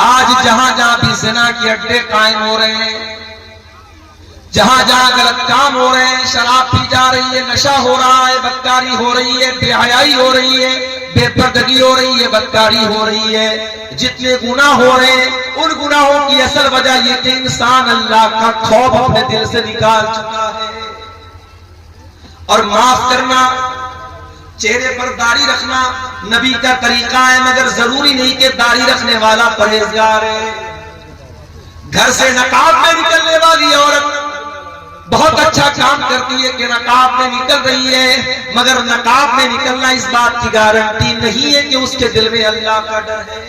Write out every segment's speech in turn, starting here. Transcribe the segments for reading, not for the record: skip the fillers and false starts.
आज जहां जहां भी जिना के अड्डे कायम हो रहे हैं, जहां जहां गलत काम हो रहे हैं, शराब पी जा रही है, नशा हो रहा है, बदकारी हो रही है, बेहयाई हो रही है, बेपर्दगी हो रही है, बदकारी हो रही है, जितने गुनाह हो रहे हैं उन गुनाहों की असल वजह यह कि इंसान अल्लाह का खौफ अपने दिल से निकाल चुका है। और माफ करना, चेहरे पर दाढ़ी रखना नबी का तरीका है, मगर जरूरी नहीं कि दाढ़ी रखने वाला परहेजगार है। घर से नकाब में निकलने वाली औरत बहुत अच्छा काम करती है कि नकाब में निकल रही है, मगर नकाब में निकलना इस बात की गारंटी नहीं है कि उसके दिल में अल्लाह का डर है।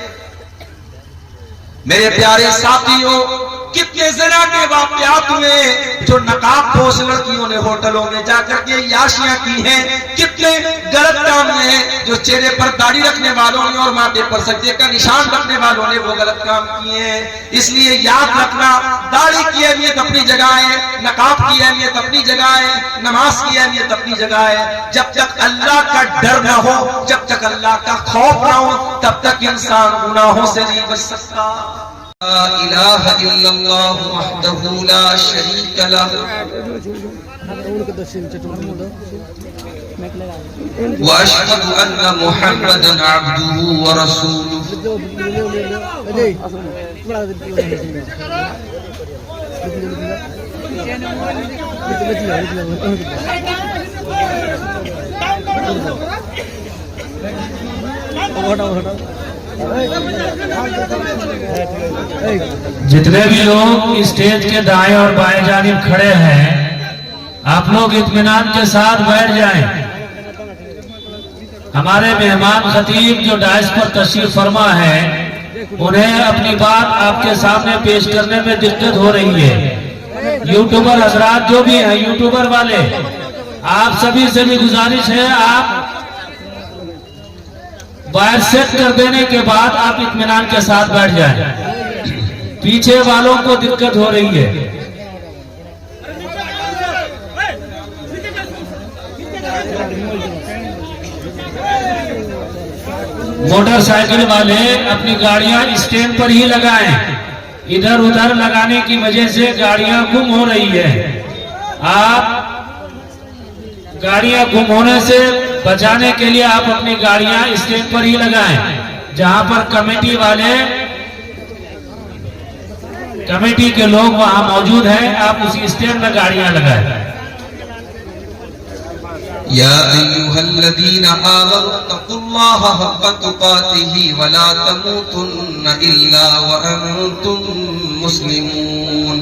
मेरे प्यारे साथियों, कितने ज़िना के वाक़यात हुए जो नकाब पोश लड़कियों ने होटलों में जाकर के याशियां की हैं, कितने गलत काम हैं जो चेहरे पर दाढ़ी रखने वालों ने और माथे पर सज्जे का निशान रखने वालों ने वो गलत काम किए हैं। इसलिए याद रखना, दाढ़ी की अहमियत अपनी जगह है, नकाब की अहमियत अपनी जगह है, नमाज की अहमियत अपनी जगह है। जब तक अल्लाह का डर न हो, जब तक अल्लाह का खौफ न हो, तब तक इंसान गुनाहों से नहीं बच सकता। ला इलाहा इल्लल्लाह वहदहू ला शरीका लह व अशहदु अन्ना मुहम्मदन अब्दुहु व रसूलुहु। जितने भी लोग स्टेज के दाएं और बाएं जानिब खड़े हैं, आप लोग इत्मीनान के साथ बैठ जाएं। हमारे मेहमान खतीब जो डाइस पर तशरीफ फरमा है, उन्हें अपनी बात आपके सामने पेश करने में दिक्कत हो रही है। यूट्यूबर हजरात जो भी हैं, यूट्यूबर वाले, आप सभी से भी गुजारिश है, आप वायर सेट कर देने के बाद आप इत्मीनान के साथ बैठ जाएं। पीछे वालों को दिक्कत हो रही है। मोटरसाइकिल वाले अपनी गाड़ियां स्टैंड पर ही लगाएं। इधर उधर लगाने की वजह से गाड़ियां गुम हो रही है। आप गाड़ियां गुम होने से बचाने के लिए आप अपनी गाड़ियां स्टैंड पर ही लगाएं। जहां पर कमेटी के लोग वहां मौजूद हैं, आप उसी स्टैंड में गाड़ियां लगाएं। या अय्युहल्लज़ीना आमनू तक़ुल्लाहा हक़्क़ तुक़ातिही व ला तमूतुन्ना इल्ला व अंतुम मुस्लिमून।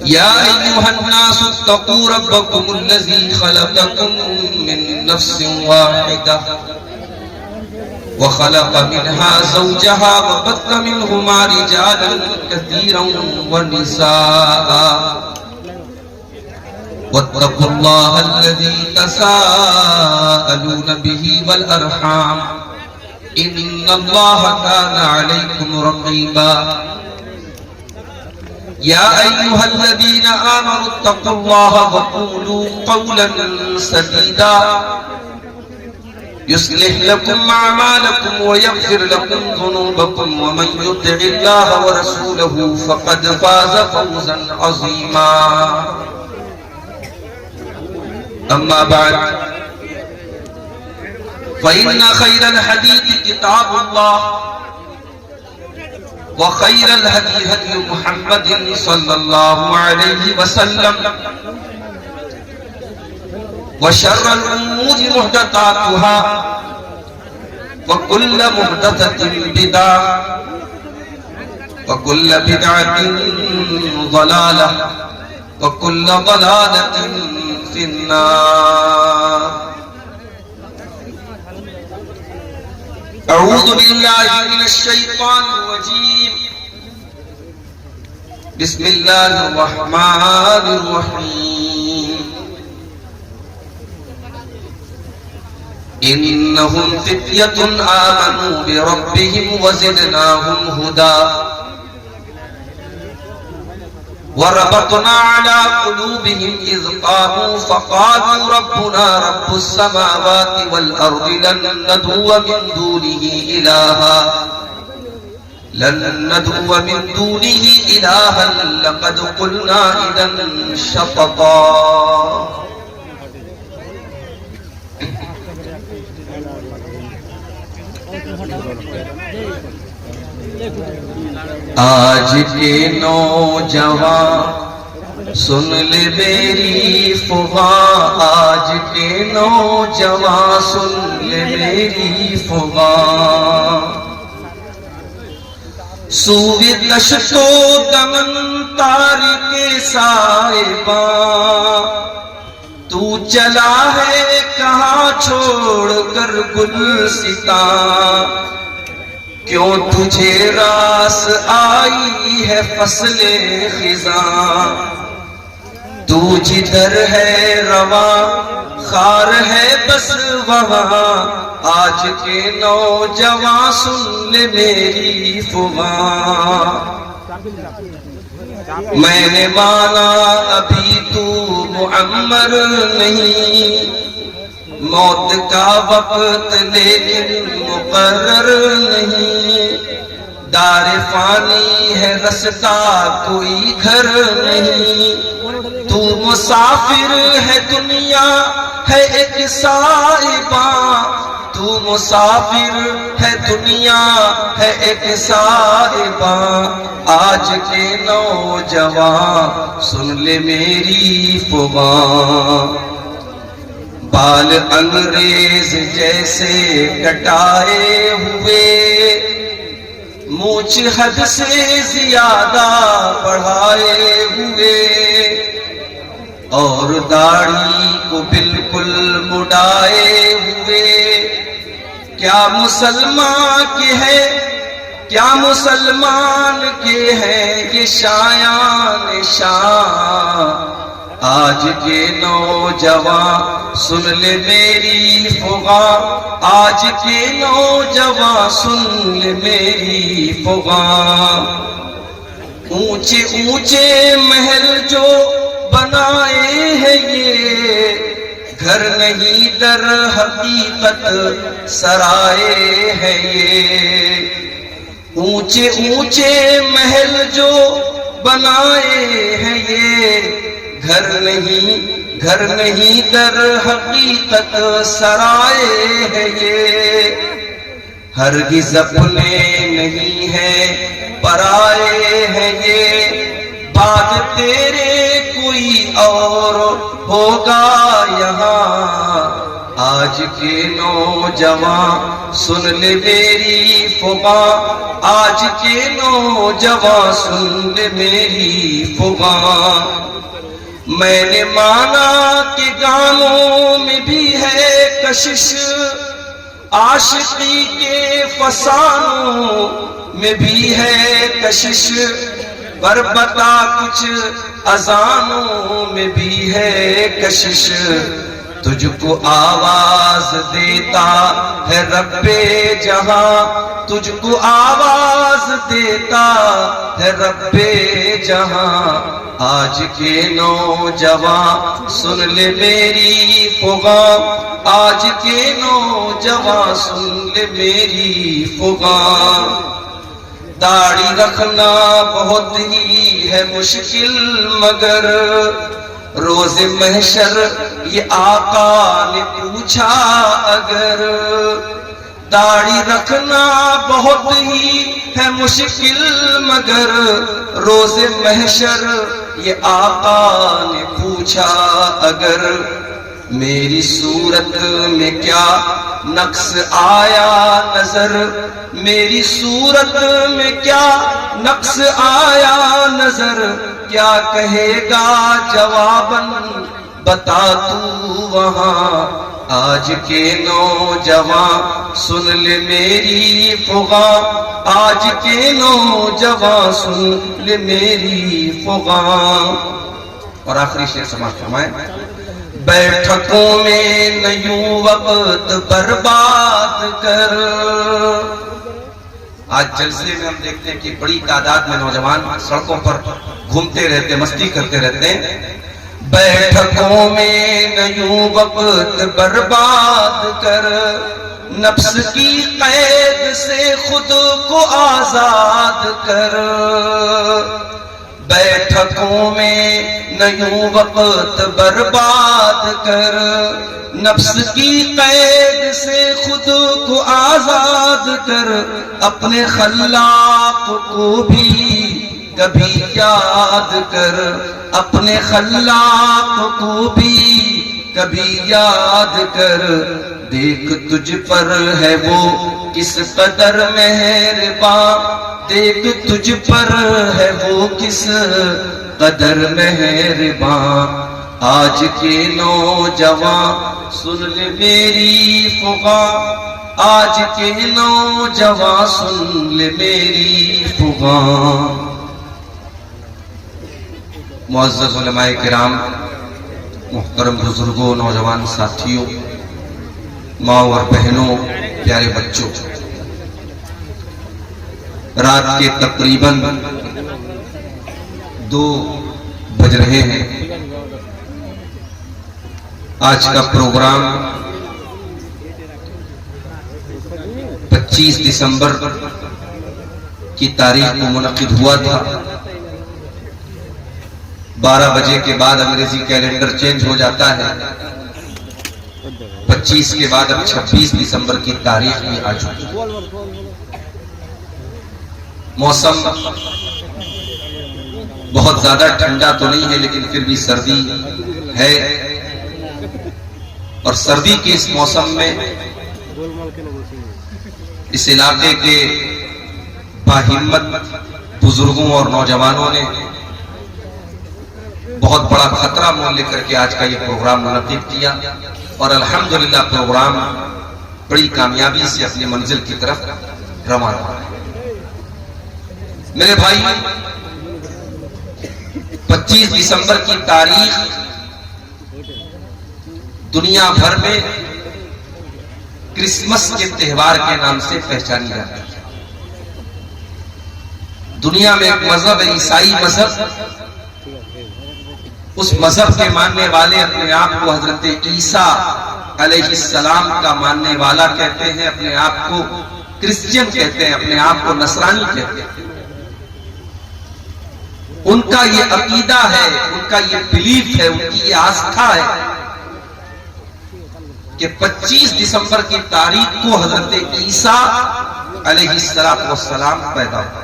या अय्युहन्नासु इत्तक़ू रब्बकुमुल्लज़ी ख़लक़कुम मिन नफ़्सिन वाहिदा व ख़लक़ मिन्हा ज़ौजहा व बत्थ मिन्हुमा रिजालन कसीरन व निसाअ वत्तक़ुल्लाह अल्लज़ी तसाअलून बिही वल अरहाम इन्नल्लाह कान अलैकुम रक़ीबा। या अय्युहल्लज़ीना आमनू इत्तक़ुल्लाह व क़ूलू क़ौलन सदीदा युस्लिह लकुम अअमालकुम व यग़फिर लकुम ज़ुनूबकुम व मन युति'िल्लाह व रसूलहु फ़क़द फ़ाज़ फ़ौज़न अज़ीमा। अम्मा बाद फ़इन्न ख़ैरल हदीस किताबुल्लाह व ख़ैरल हदी हदी मुहम्मदिन सल्लल्लाहु अलैहि वसल्लम व शर्रल उमूरि मुहदसातुहा व कुल्लु मुहदसतिन बिदअह व कुल्लु बिदअतिन ज़लालह व कुल्लु ज़लालतिन फिन्नार। अऊज़ु बिल्लाहि मिनश शैतानिर रजीम। बिस्मिल्लाहिर रहमानिर रहीम। इन्नहुम फित्यतुन आमनू बिरब्बिहिम व ज़िदनाहुम हुदा वरबतना अला कुलूबिहिम इज़ क़ामू फ़क़ालू रब्बुना रब्बुस समावाति वल अर्दि लन नद'ुव मिन दूनिही इलाहा लन नदुअ मिन दूनिही इलाहन लक़द क़ुलना इदन शतता। आज के नौजवान सुन ले मेरी फुगा, आज के नौजवान सुन ले मेरी फुगा। सूबे दशतो दमन तारिके साहिबा, तू चला है कहाँ छोड़ कर गुलसिता। क्यों तुझे रास आई है फसले खिजा, तू जिधर है रवा खार है बस वहाँ। आज के नौजवान सुन ले मेरी फुगा। मैंने माना अभी तू मुअम्मर नहीं, मौत का वक्त लेकिन मुकर्रर नहीं। दारे फानी है रस्ता कोई घर नहीं, तू मुसाफिर है दुनिया है एक साहिबा। तू मुसाफिर है दुनिया है एक साहिबा। आज के नौजवान सुन ले मेरी फुगा। बाल अंग्रेज जैसे कटाए हुए, मूछ हद से ज्यादा बढ़ाए हुए, और दाढ़ी को बिल्कुल मुड़ाए हुए। क्या मुसलमान के है, क्या मुसलमान के है ये शायान शान। आज के नौजवान सुन ले मेरी फुगा, आज के नौजवान सुन ले मेरी फुगा। ऊंचे ऊंचे महल जो बनाए हैं ये, घर नहीं दर हकीकत सराए हैं ये। ऊंचे ऊंचे महल जो बनाए हैं ये, घर नहीं दर हकीकत सराए है ये। हरगिज़ अपने नहीं है पराए है ये, बाद तेरे कोई और होगा यहाँ। आज के नौजवान सुन ले मेरी फुगा, आज के नौजवान सुन ले मेरी फुगा। मैंने माना कि गानों में भी है कशिश, आशिकी के फसानों में भी है कशिश। पर बता कुछ अजानों में भी है कशिश। तुझको आवाज देता है रब्बे जहां, तुझको आवाज देता है रब्बे जहां। आज के नौजवान सुन ले मेरी फुगा, आज के नौजवान सुन ले मेरी फुगा। दाढ़ी रखना बहुत ही है मुश्किल, मगर रोज़े महशर ये आका ने पूछा अगर। दाढ़ी रखना बहुत ही है मुश्किल, मगर रोज़े महशर ये आका ने पूछा अगर। मेरी सूरत में क्या नक्स आया नजर, मेरी सूरत में क्या नक्स आया नजर। क्या कहेगा जवाबन बता तू वहां। आज के नौजवान सुन ले मेरी फुगा, आज के नौजवान सुन ले मेरी फुगा। और आखिरी शेर समाप्त फरमाए। बैठकों में न यूं वक्त बर्बाद कर। आज जलसे में हम देखते हैं कि बड़ी तादाद में नौजवान सड़कों पर घूमते रहते, मस्ती करते रहते हैं। बैठकों में न यूं वक्त बर्बाद कर, नफ्स की कैद से खुद को आजाद कर, बैठकों में न यूं वक्त बर्बाद कर। नफ्स की कैद से खुद को आजाद कर, अपने खल्लाक को भी कभी याद कर, अपने खल्लाक को भी कभी याद कर। देख तुझ पर है वो किस कदर मेहरबान, देख तुझ पर है वो किस कदर मेहरबान। आज के नौजवान सुन ले मेरी फुगा, आज के नौजवान सुन ले मेरी फुगा। मुअज़्ज़ज़ उलमाए किराम, मुहतरम बुजुर्गों, नौजवान साथियों, माँ और बहनों, प्यारे बच्चों, रात के तकरीबन 2 बज रहे हैं। आज का प्रोग्राम 25 दिसंबर की तारीख को मुनक्किद हुआ था। 12 बजे के बाद अंग्रेजी कैलेंडर चेंज हो जाता है। 25 के बाद अब 26 दिसंबर की तारीख भी आ चुकी। मौसम बहुत ज्यादा ठंडा तो नहीं है, लेकिन फिर भी सर्दी है। और सर्दी के इस मौसम में इस इलाके के बाहिम्मत बुजुर्गों और नौजवानों ने बहुत बड़ा खतरा मोल लेकर के आज का ये प्रोग्राम मुनक्किद किया और अल्हम्दुलिल्लाह प्रोग्राम बड़ी कामयाबी से अपनी मंजिल की तरफ रवाना हुआ। मेरे भाई, 25 दिसंबर की तारीख दुनिया भर में क्रिसमस के त्योहार के नाम से पहचानी जाती है। दुनिया में एक मजहब है, ईसाई मजहब। उस मजहब के मानने वाले अपने आप को हजरत ईसा अलैहिस्सलाम का मानने वाला कहते हैं, अपने आप को क्रिश्चियन कहते हैं, अपने आप को नसरानी कहते हैं। उनका ये अकीदा है, उनका ये बिलीफ है, उनकी ये आस्था है कि 25 दिसंबर की तारीख को हजरत ईसा अलैहिस्सलाम पैदा हुए।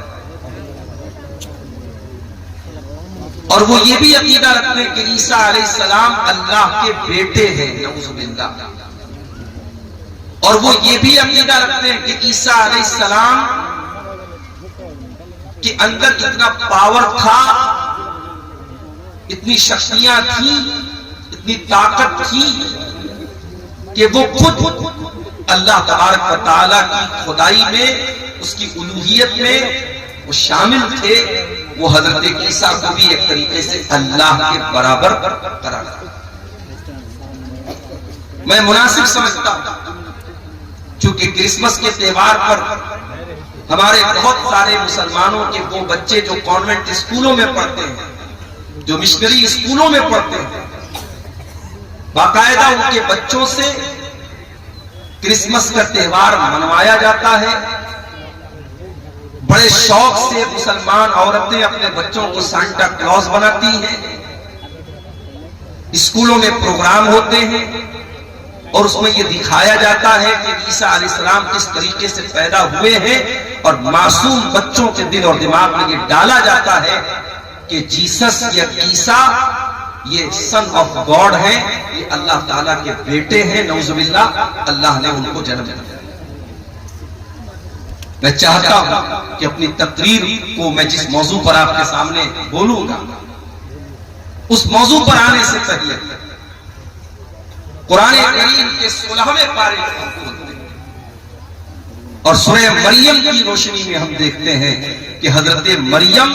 और वो ये भी अकीदा रखते हैं कि ईसा अलैहिस्सलाम अल्लाह के बेटे हैं, नऊजुबिल्लाह। और वो ये भी अकीदा रखते हैं कि ईसा अलैहिस्सलाम के अंदर इतना पावर था, इतनी शक्तियां थी, इतनी ताकत थी कि वो खुद अल्लाह तबारक व तआला की खुदाई में, उसकी उलूहियत में वो शामिल थे। वो हजरत ईसा को भी एक तरीके से अल्लाह के बराबर करार दिया। मैं मुनासिब समझता हूं, चूंकि क्रिसमस के त्योहार पर हमारे बहुत सारे मुसलमानों के वो बच्चे जो कॉन्वेंट स्कूलों में पढ़ते हैं, जो मिशनरी स्कूलों में पढ़ते हैं, बाकायदा उनके बच्चों से क्रिसमस का त्योहार मनवाया जाता है। बड़े शौक से मुसलमान औरतें अपने बच्चों को सांता क्लॉज बनाती हैं। स्कूलों में प्रोग्राम होते हैं और उसमें यह दिखाया जाता है कि ईसा अलैहिस्सलाम किस तरीके से पैदा हुए हैं, और मासूम बच्चों के दिल और दिमाग में यह डाला जाता है कि जीसस या ईसा ये सन ऑफ गॉड है, ये अल्लाह ताला के बेटे हैं, नऊजुबिल्लाह, अल्लाह ने उनको जन्म दिया। मैं चाहता हूं कि अपनी तकरीर को मैं जिस मौजू पर आपके सामने बोलूंगा, उस मौजू पर आने से पहले कुरान करीम के 16वें पारे और सूरह मरियम की रोशनी में हम देखते हैं कि हजरत मरियम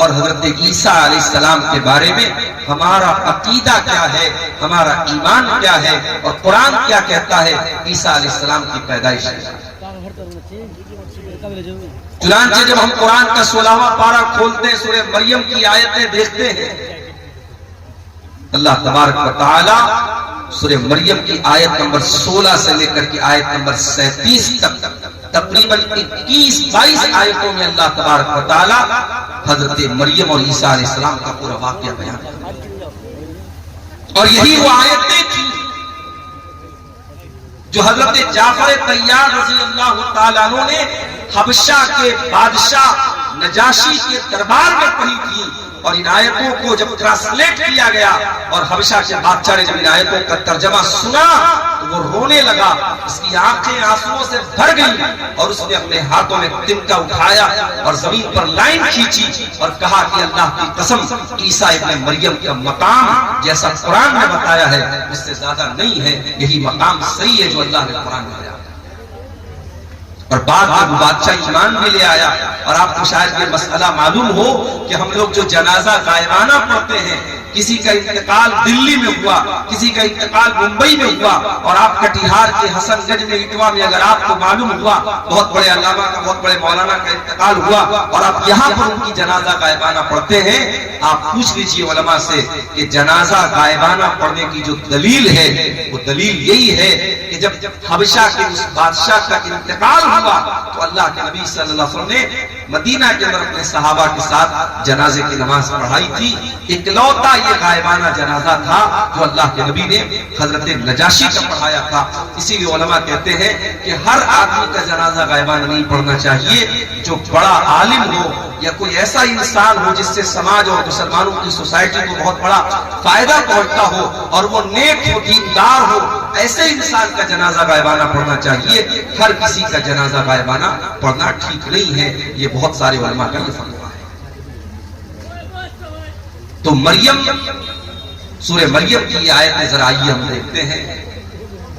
और हजरत ईसा अलैहिस्सलाम के बारे में हमारा अकीदा क्या है, हमारा ईमान क्या है, और कुरान क्या कहता है ईसा अलैहिस्सलाम की पैदाइश। चुनांचे जब हम कुरान का 16वां पारा खोलते हैं, सूरह मरियम की आयतें देखते हैं, अल्लाह तबारक व तआला सूरह मरियम की आयत नंबर 16 से लेकर के आयत नंबर 37 तक तकरीबन 21-22 आयतों में अल्लाह तबारक व तआला हजरत मरियम और ईसा अलैहिस्सलाम का पूरा वाकया बयान किया। और यही वो आयतें थी जो हजरत जाफर तैयार रज़ी अल्लाह तआला अन्हु ने हबशा के बादशाह नजाशी के दरबार में पढ़ी थी। और इन आयतों को जब ट्रांसलेट किया गया और हबशा के बादशाह ने जब इन आयतों का तर्जमा सुना तो वो रोने लगा, उसकी आंखें आंसुओं से भर गई और उसने अपने हाथों में तिनका उठाया और जमीन पर लाइन खींची और कहा कि अल्लाह की कसम, ईसा इब्ने मरियम का मकाम जैसा कुरान में बताया है उससे ज्यादा नहीं है, यही मकाम सही है जो अल्लाह ने कुरान में बताया। और बाद में वो बादशाह ईमान भी ले आया। और आपको शायद ये मसला मालूम हो कि हम लोग जो जनाजा गायबाना पढ़ते हैं, किसी का इंतकाल दिल्ली में हुआ, किसी का इंतकाल मुंबई में हुआ और आप कटिहार के हसनगंज में इटवा में अगर आपको मालूम हुआ बहुत बड़े अल्लामा का, बहुत बड़े मौलाना का इंतकाल हुआ और आप यहाँ पर उनकी जनाजा गायबाना पढ़ते हैं, आप पूछ लीजिए उलमा से कि जनाजा गायबाना पढ़ने की जो दलील है वो दलील यही है कि जब हबशा के उस बादशाह का इंतकाल हुआ तो अल्लाह के नबी सल्लल्लाहु अलैहि वसल्लम ने मदीना के अंदर अपने सहाबा के साथ जनाजे की नमाज पढ़ाई थी। इकलौता ये गायबाना जनाजा था जो अल्लाह के नबी ने हजरत नजाशी का पढ़ाया था। इसीलिए उलमा कहते हैं कि हर आदमी का जनाजा गायबाना नहीं पढ़ना चाहिए, जो बड़ा आलिम हो या कोई ऐसा इंसान हो जिससे समाज और मुसलमानों की सोसाइटी को बहुत बड़ा फायदा पहुंचता हो और वो नेक हो, दीनदार हो, ऐसे इंसान का जनाजा गायबाना पढ़ना चाहिए। हर किसी का जनाजा गायबाना पढ़ना ठीक नहीं है, ये बहुत सारे उलमा का ये फतवा है। तो मरियम, सूरह मरियम की आयत जरा आइए हम देखते हैं।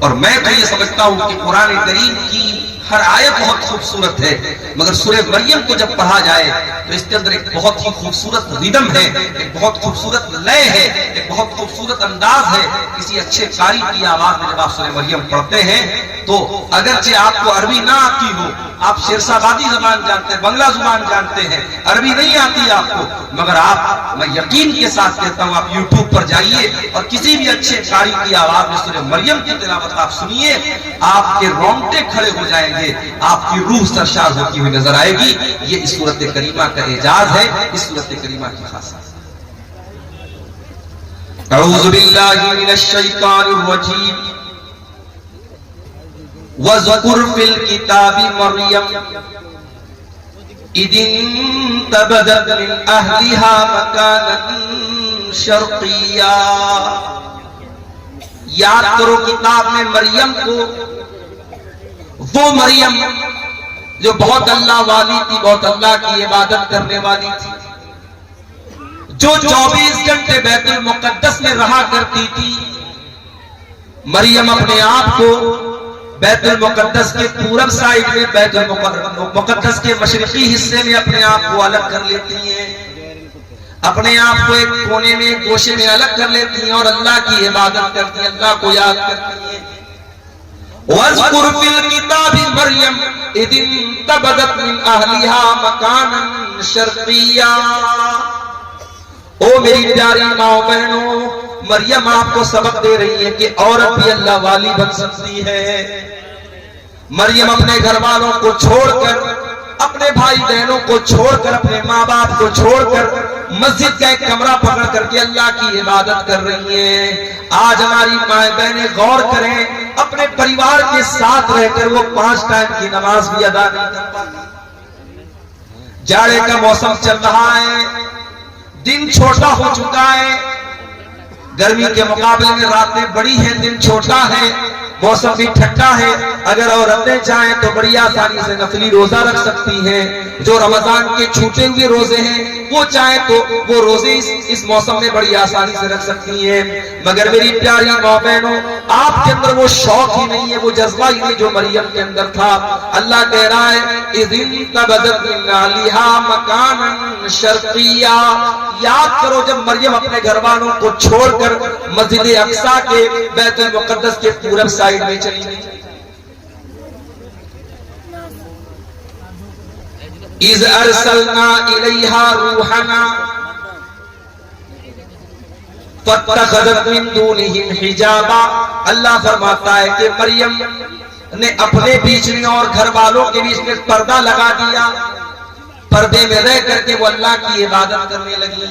और मैं तो ये समझता हूं कि कुरान करीम की हर आयत बहुत खूबसूरत है, मगर सूरह मरियम को जब पढ़ा जाए तो इसके अंदर एक बहुत ही खूबसूरत रिदम है, एक बहुत खूबसूरत लय है, एक बहुत खूबसूरत अंदाज है। किसी अच्छे कारी की आवाज में जब आप सूरह मरियम पढ़ते हैं तो अगरचे आपको अरबी ना आती हो, आप शेरशाबादी जबान जानते हैं, बंगला जुबान जानते हैं, अरबी नहीं आती आपको, मगर आप, मैं यकीन के साथ कहता हूं, आप यूट्यूब पर जाइए और किसी भी अच्छे कारी की आवाज में सूरह मरियम की तिलावत आप सुनिए, आपके रोंगटे खड़े हो जाएंगे, आपकी रूह सरशार होती हुई नजर आएगी। ये इस सूरत करीमा का एजाज है, इस सूरत करीमा की खासियत। अऊज़ु बिल्लाहि मिनश शैतानिर रजीम। वज़कुर फिल किताबि मरियम इदिन तबदत मिन अहलिहा मकानन शर्क़िया। याद करो किताब में मरियम को, वो मरियम जो बहुत अल्लाह वाली थी, बहुत अल्लाह की इबादत करने वाली थी, जो 24 घंटे बैतुल मुक़द्दस में रहा करती थी। मरियम अपने आप को बैतुल मुक़द्दस के पूरब साइड में, बैतुल मुक़द्दस के मशरिकी हिस्से में अपने आप को अलग कर लेती हैं, अपने आप को एक कोने में, एक गोशे में अलग कर लेती हैं और अल्लाह की इबादत करती हैं, अल्लाह को याद करती हैं। वज़कुर फिल किताबि मरियम इदिन तबदत मिन अहलिहा मकानन शर्क़िया। ओ मेरी प्यारी माओ बहनों, मरियम आपको सबक दे रही है कि औरत भी अल्लाह वाली बन सकती है। मरियम अपने घर वालों को छोड़कर, अपने भाई बहनों को छोड़कर, अपने माँ बाप को छोड़कर मस्जिद का एक कमरा पकड़ करके अल्लाह की इबादत कर रही है। आज हमारी माए बहनें गौर करें, अपने परिवार के साथ रहकर वो 5 टाइम की नमाज भी अदा नहीं कर पाती। जाड़े का मौसम चल रहा है, दिन छोटा हो चुका है, गर्मी के मुकाबले में रातें बड़ी हैं, दिन छोटा है, मौसम भी ठंडा है। अगर औरतें चाहें तो बड़ी आसानी से नफली रोजा रख सकती हैं। जो रमजान के छूटे हुए रोजे हैं वो चाहे तो वो रोजे इस मौसम में बड़ी आसानी से रख सकती हैं। मगर मेरी प्यारी माँ बहनों, आपके अंदर वो शौक ही नहीं है, वो जज्बा ही नहीं जो मरियम के अंदर था। अल्लाह कह रहा है इज़िन तबदत मिन अहलिहा मकानन शर्क़िया। याद करो जब मरियम अपने घर वालों को छोड़कर मस्जिद अक्सा के, बैतुल मुक़द्दस के पूरब साइड में चली गई। इज़ अरसलना इलैहा रूहना फत्तखज़त मिन दूनिहिम हिजाबा। अल्लाह फरमाता है कि मरियम ने अपने बीच में और घर वालों के बीच में पर्दा लगा दिया, पर्दे में रह करके वो अल्लाह की इबादत करने लगी।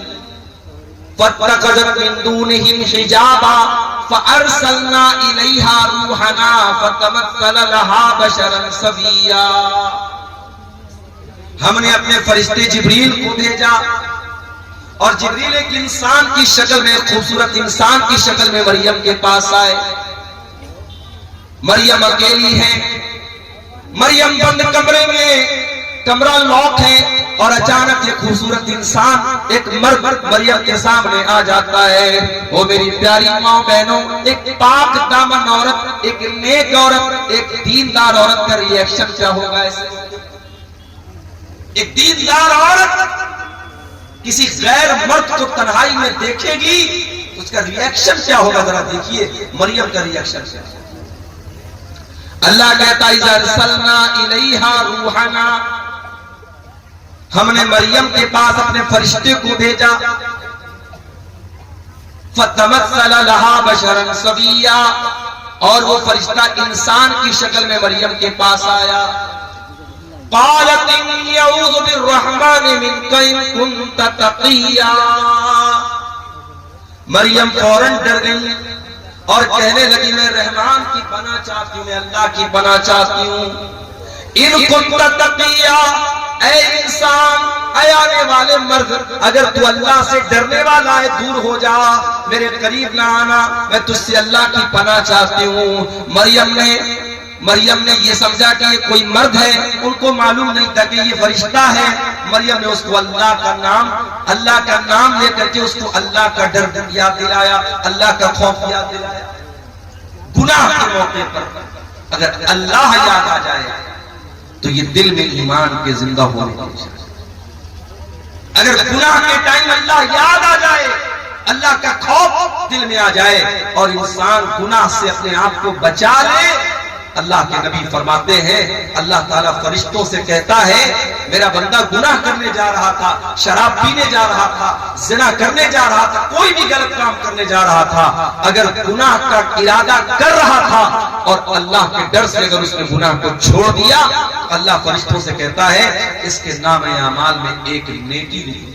फत्तखज़त मिन दूनिहिम हिजाबा फअरसलना इलैहा रूहना फतमस्सला लहा बशरन सविया। हमने अपने फरिश्ते जिब्रील को भेजा और जिब्रील एक इंसान की शक्ल में, खूबसूरत इंसान की शक्ल में मरियम के पास आए। मरियम अकेली है, मरियम बंद कमरे में, कमरा लॉक है और अचानक ये खूबसूरत इंसान एक मर्द मरियम के सामने आ जाता है। वो मेरी प्यारी माँ बहनों, एक पाक दामन औरत, एक नेक औरत, एक दीनदार औरत का रिएक्शन क्या होगा ऐसे? एक दीनदार औरत किसी गैर मर्द को तन्हाई में देखेगी, उसका रिएक्शन क्या होगा? जरा देखिए मरियम का रिएक्शन क्या। अल्लाह कहता है अरसलना इलैहा रूहना, हमने मरियम के पास अपने फरिश्ते को भेजा। फतमस्सला लहा बशरन सविया, और वो फरिश्ता इंसान की शक्ल में मरियम के पास आया। क़ालत इन्नी अऊज़ु बिर्रहमानि मिनका इन कुन्त तक़िया। मरियम फौरन डर गई और कहने लगी मैं रहमान की पनाह चाहती हूँ, मैं अल्लाह की पनाह चाहती हूँ। इन कुन्त तक़िया, ऐ इंसान, ऐ आने वाले मर्द, अगर तू अल्लाह से डरने वाला है दूर हो जा, मेरे करीब ना आना, मैं तुझसे अल्लाह की पनाह चाहती हूँ। मरियम ने ये समझा कि ये कोई मर्द है, उनको मालूम नहीं था कि ये फरिश्ता है। मरियम ने उसको अल्लाह का नाम लेकर के उसको अल्लाह का डर याद दिलाया, अल्लाह का खौफ याद दिलाया। गुनाह के मौके पर अगर अल्लाह याद आ जाए तो ये दिल में ईमान के जिंदा होने की, अगर गुनाह के टाइम अल्लाह याद आ जाए, अल्लाह का खौफ दिल में आ जाए और इंसान गुनाह से अपने आप को बचा ले। अल्लाह के नबी फरमाते हैं अल्लाह ताला फरिश्तों से कहता है मेरा बंदा गुनाह करने जा रहा था, शराब पीने जा रहा था, जिना करने जा रहा था, कोई भी गलत काम करने जा रहा था, अगर गुनाह का इरादा कर रहा था और अल्लाह के डर से अगर उसने गुनाह को छोड़ दिया, अल्लाह फरिश्तों से कहता है इसके नामे अमाल में एक नेकी लिखो।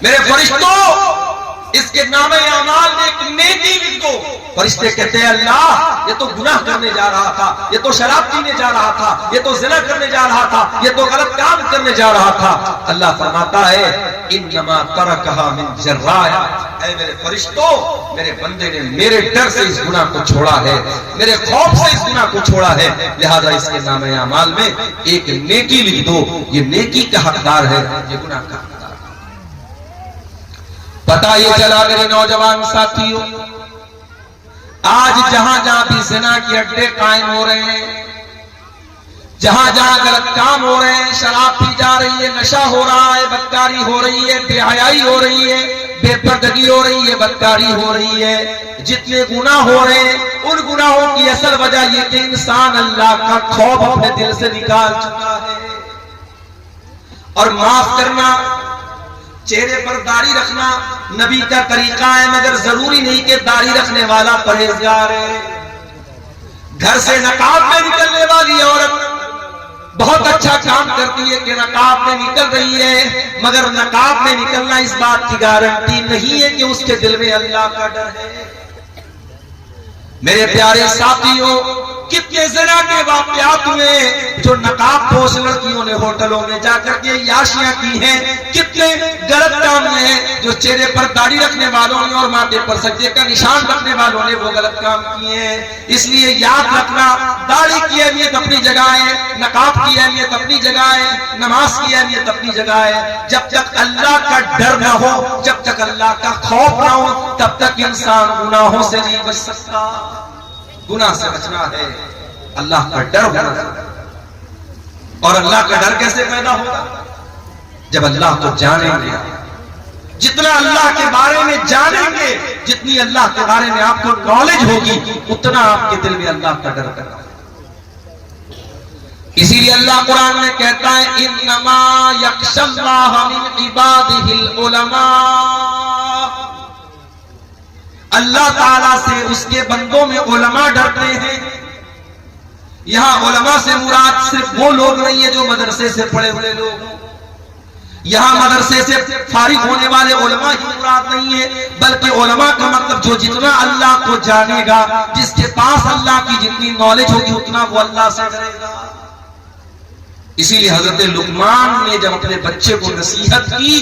मेरे फरिश्तों, इसके नामे अमाल में एक नेकी लिख दो। फरिश्ते कहते हैं अल्लाह ये तो गुनाह करने जा रहा था, ये तो शराब पीने जा रहा था, ये तो जिना करने जा रहा था, ये तो गलत काम करने जा रहा था। अल्लाह फरमाता है इन्नमा तरकहा मिन जर्राया, ऐ मेरे फरिश्तों, मेरे बंदे ने मेरे डर से इस गुनाह को छोड़ा है, मेरे खौफ से इस गुनाह को छोड़ा है, लिहाजा इसके नामे अमाल में एक नेकी लिख दो। ये नेकी का हकदार है, ये गुनाह का हकदार। पता ये चला मेरे नौजवान साथियों, आज जहां जहां भी जिना के अड्डे कायम हो रहे हैं, जहां जहां गलत काम हो रहे हैं, शराब पी जा रही है, नशा हो रहा है, बदकारी हो रही है, बेहयाई हो रही है, बेपर्दगी हो रही है, बदकारी हो रही है, जितने गुनाह हो रहे हैं उन गुनाहों की असल वजह यह कि इंसान अल्लाह का खौफ अपने दिल से निकाल चुका है। और माफ करना, चेहरे पर दाढ़ी रखना नबी का तरीका है, मगर जरूरी नहीं कि दाढ़ी रखने वाला परहेजगार है। घर से नकाब में निकलने वाली औरत बहुत अच्छा काम करती है कि नकाब में निकल रही है, मगर नकाब में निकलना इस बात की गारंटी नहीं है कि उसके दिल में अल्लाह का डर है। मेरे प्यारे साथियों, कितने ज़िना के वाक़यात हुए जो नकाब पोश लड़कियों ने होटलों में जाकर के याशियां की हैं, कितने गलत काम हैं जो चेहरे पर दाढ़ी रखने वालों ने और माथे पर सज्जे का निशान रखने वालों ने वो गलत काम किए हैं। इसलिए याद रखना, दाढ़ी की अहमियत अपनी जगह है, नकाब की अहमियत अपनी जगह है, नमाज की अहमियत अपनी जगह है। जब तक अल्लाह का डर ना हो, जब तक अल्लाह का खौफ ना हो, तब तक इंसान गुनाहों से नहीं बच सकता। गुनाह से बचना है, अल्लाह का डर होना चाहिए। और अल्लाह का डर कैसे पैदा होगा? जब अल्लाह को जानेंगे। जितना अल्लाह के बारे में जानेंगे, जितनी अल्लाह के बारे में आपको नॉलेज होगी, उतना आपके दिल में अल्लाह का डर पैदा होगा। इसीलिए अल्लाह कुरान में कहता है इन्नमा यख्शल्लाह मिन इबादिहिल उलमा। अल्लाह ताला से उसके बंदों में उलमा डरते हैं। यहां उलमा से मुराद सिर्फ वो लोग नहीं है जो मदरसे से पढ़े हुए लोग, यहां मदरसे से फारिग होने वाले उलमा ही मुराद नहीं है, बल्कि उलमा का मतलब जो जितना अल्लाह को जानेगा, जिसके पास अल्लाह की जितनी नॉलेज होगी उतना वो अल्लाह से डरेगा। इसीलिए हजरत लुकमान ने जब अपने बच्चे को नसीहत की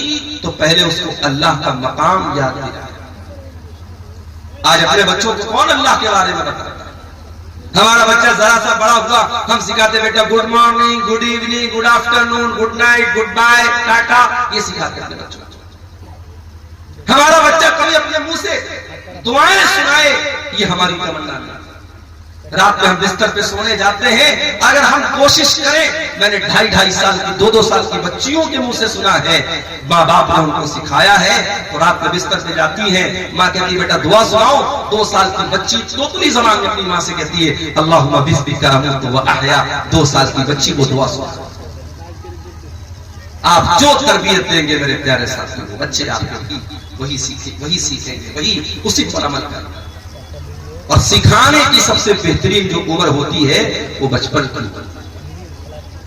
तो पहले उसको अल्लाह का मकाम याद दिलाया। आज अपने बच्चों को कौन अल्लाह के बारे में बताता है? हमारा बच्चा जरा सा बड़ा हुआ हम सिखाते बेटा good morning, good evening, good afternoon, good night, good bye, tata, ये सिखाते अपने बच्चों को। हमारा बच्चा कभी अपने मुंह से दुआएं सुनाए, ये हमारी तमन्ना नहीं। रात में हम बिस्तर पे सोने जाते हैं, अगर हम कोशिश करें, मैंने 2.5 साल की 2-2 साल की बच्चियों के मुंह से सुना है, माँ बाप ने उनको सिखाया है, तो रात में बिस्तर पे जाती है, माँ कहती है बेटा दुआ सुनाओ। 2 साल की बच्ची तोतली ज़बान में अपनी माँ से कहती है अल्लाहुम्मा बिस्मिका अमूतु व अहया। 2 साल की बच्ची को दुआ सुनाओ। आप जो तरबियत देंगे मेरे प्यारे साथियों, बच्चे आपके वही सीखेंगे, वही उसी पर अमल करेंगे। और सिखाने की सबसे बेहतरीन जो उम्र होती है वो बचपन की।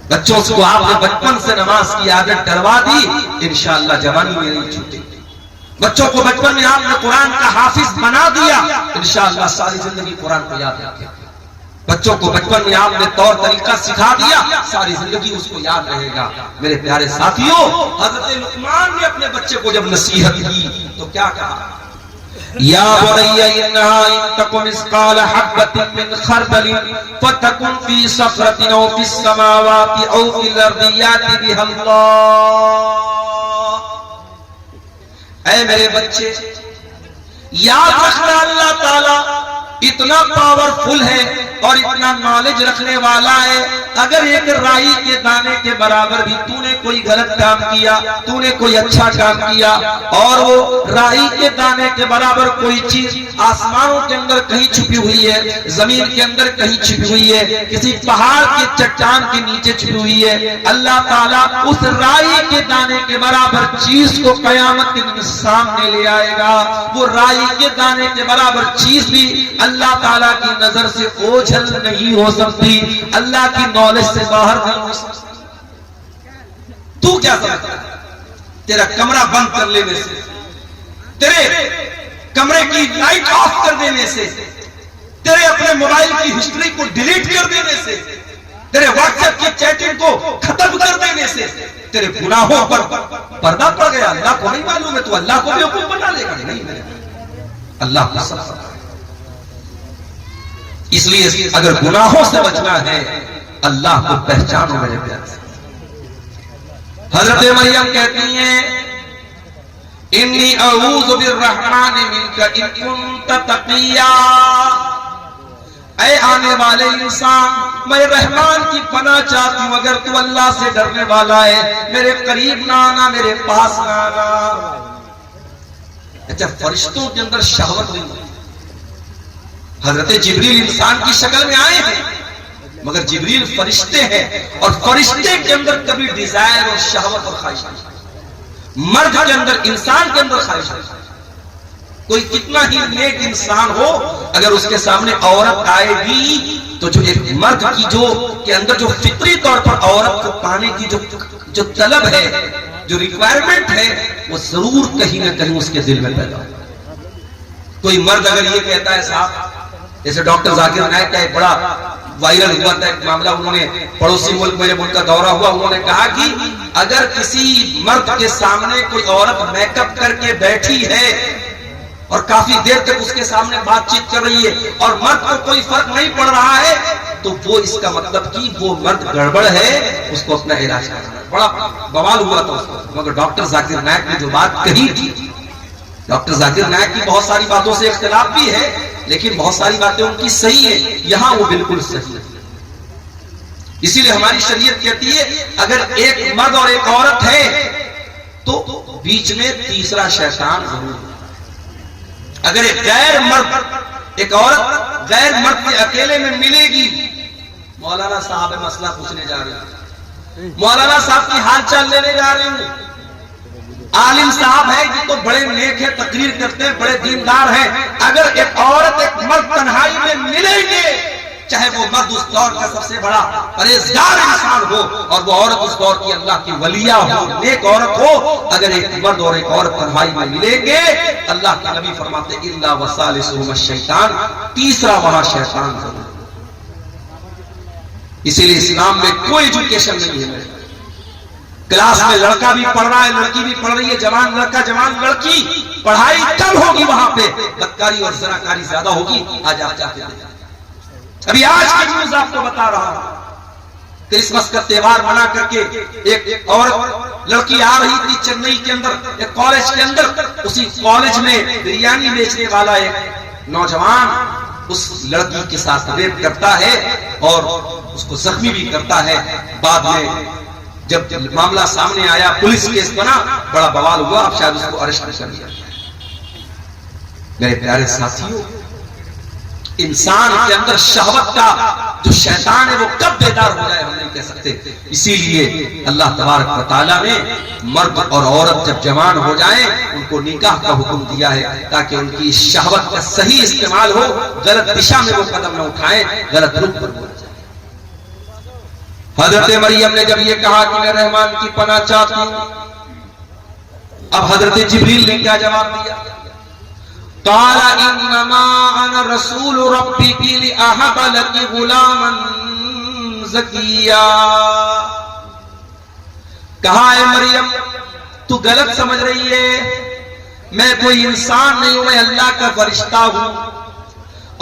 बच्चों को आपने बचपन से नमाज की आदत डलवा दी, इंशाअल्लाह जवानी में नहीं छूटेगी। बच्चों को बचपन में आपने कुरान का हाफिज बना दिया, इंशाअल्लाह सारी जिंदगी कुरान को याद रखेगा। बच्चों को बचपन में आपने तौर तरीका सिखा दिया, सारी जिंदगी उसको याद रहेगा। मेरे प्यारे साथियों, हजरत लुकमान ने अपने बच्चे को जब नसीहत की तो क्या कहा? या बुनय्या इन्नहा इन तकुन मिस्काल हब्बतिन मिन खरदलिन फतकुन फी सफरतिन औ फिस समावाति औ फिल अर्दि याति बिहल्लाह। ऐ मेरे बच्चे, याद रखना अल्लाह ताला इतना पावरफुल है और इतना नॉलेज रखने वाला है। अगर एक राई के दाने के बराबर भी तूने कोई गलत काम किया, तूने कोई अच्छा काम किया, और वो राई के दाने के बराबर कोई चीज आसमानों के अंदर कहीं छुपी हुई है, जमीन के अंदर कहीं छुपी हुई है, किसी पहाड़ के चट्टान के नीचे छुपी हुई है, अल्लाह ताला उस राई के दाने के बराबर चीज को कयामत के दिन सामने ले आएगा। वो राई के दाने के बराबर चीज भी अल्लाह ताला की नजर से ओझल नहीं हो सकती, अल्लाह की नॉलेज से बाहर नहीं हो सकती। तू क्या समझता है? तेरा कमरा बंद कर लेने से, तेरे कमरे की लाइट ऑफ कर देने से, तेरे अपने मोबाइल की हिस्ट्री को डिलीट कर देने से, तेरे व्हाट्सएप की चैटिंग को खत्म कर देने से तेरे गुनाहों पर पर्दा पड़ गया। अल्लाह को नहीं मालूम है, तो अल्लाह को भी हुक्म बना लेगा? नहीं, अल्लाह को सब पता है। इसलिए अगर गुनाहों से बचना है, अल्लाह को पहचानो मेरे प्यारे। हजरत मरियम कहती हैं इन्नी अऊज़ु बिर्रहमानि मिनका इन कुन्ता तक़िया। ऐ आने वाले इंसान, मैं रहमान की पनाह चाहती हूं, अगर तू अल्लाह से डरने वाला है, मेरे करीब ना आना, मेरे पास ना आना। अच्छा, फरिश्तों के अंदर शहवत नहीं होती। हजरत जिब्रील इंसान की शक्ल में आए हैं, मगर जिब्रील फरिश्ते हैं, और फरिश्ते के अंदर कभी डिजायर और शहवत और ख्वाहिश नहीं। मर्द के अंदर, इंसान के अंदर ख्वाहिश है। कोई कितना ही नेक इंसान हो, अगर उसके सामने औरत आएगी तो जो एक मर्द की जो के अंदर जो फितरी तौर पर औरत को पाने की जो तलब है, जो रिक्वायरमेंट है, वो जरूर कहीं ना कहीं उसके दिल में पैदा हो। कोई मर्द अगर ये कहता है साहब, जैसे डॉक्टर जाकिर नायक का एक बड़ा वायरल हुआ था एक मामला, उन्होंने पड़ोसी मुल्क मेरे मुल्क का दौरा हुआ, उन्होंने कहा कि अगर किसी मर्द के सामने कोई औरत मेकअप करके बैठी है और काफी देर तक उसके सामने बातचीत कर रही है और मर्द को कोई फर्क नहीं पड़ रहा है, तो वो इसका मतलब कि वो मर्द गड़बड़ है, उसको अपना इलाज करना है। बड़ा बवाल हुआ था उसको। मगर डॉक्टर जाकिर नायक ने जो बात कही थी, डॉक्टर जाकिर नायक की बहुत सारी बातों से इख्तिलाफ भी है, लेकिन बहुत सारी बातें उनकी सही है, यहां वो बिल्कुल सही है। इसीलिए हमारी शरीयत कहती है अगर एक मर्द और एक औरत है तो बीच में तीसरा शैतान जरूर है। अगर एक गैर मर्द एक औरत गैर मर्द के अकेले में मिलेगी, मौलाना साहब मसला पूछने जा रहे हैं, मौलाना साहब की हाल चाल लेने जा रहे हूं, आलिम साहब है ये तो बड़े नेक है, तकरीर करते हैं, बड़े दीनदार हैं। अगर एक औरत एक मर्द तन्हाई में मिलेंगे, चाहे वो मर्द उस दौर का सबसे बड़ा परहेजगार इंसान हो और वो औरत उस दौर की अल्लाह की वलिया हो, नेक औरत हो, अगर एक मर्द और एक औरत तन्हाई में मिलेंगे, अल्लाह के नबी फरमाते इल्ला वसालिसुहुम शैतान, तीसरा वहां शैतान जरूर। इसीलिए इस्लाम में कोई एजुकेशन नहीं है। क्लास में लड़का भी पढ़ रहा है, लड़की भी पढ़ रही है, जवान लड़का जवान लड़की, पढ़ाई कम होगी वहां पे, बदकारी और जनाकारी ज्यादा होगी। आज आप चाहते थे, अभी आज की न्यूज आपको बता रहा हूं, क्रिसमस का त्योहार मना करके एक औरत लड़की आ रही थी चेन्नई के अंदर एक कॉलेज के अंदर, उसी कॉलेज में बिरयानी बेचने वाला एक नौजवान उस लड़की के साथ रेप करता है और उसको जख्मी भी करता है। बाद में जब मामला सामने आया, पुलिस केस बना, बड़ा बवाल हुआ, अब शायद उसको अरेस्ट कर लिया। मेरे प्यारे साथियों, इंसान के अंदर शहवत का जो शैतान है वो कब बेदार हो जाए हम नहीं कह सकते। इसीलिए अल्लाह तबारक व तआला ने मर्द और औरत जब जवान हो जाएं उनको निकाह का हुक्म दिया है ताकि उनकी शहवत का सही इस्तेमाल हो, गलत दिशा में वो कदम न उठाएं, गलत रुख पर बोल जाए। हजरत मरियम ने जब ये कहा कि मैं रहमान की पनाह चाहती हूं, अब हजरत जिब्रील ने क्या जवाब दिया? काला इन्नमा अना रसूल रब्बिकी लिअहब लकी गुलामन ज़किया। कहा है मरियम तू गलत समझ रही है, मैं कोई इंसान नहीं हूं, मैं अल्लाह का फरिश्ता हूं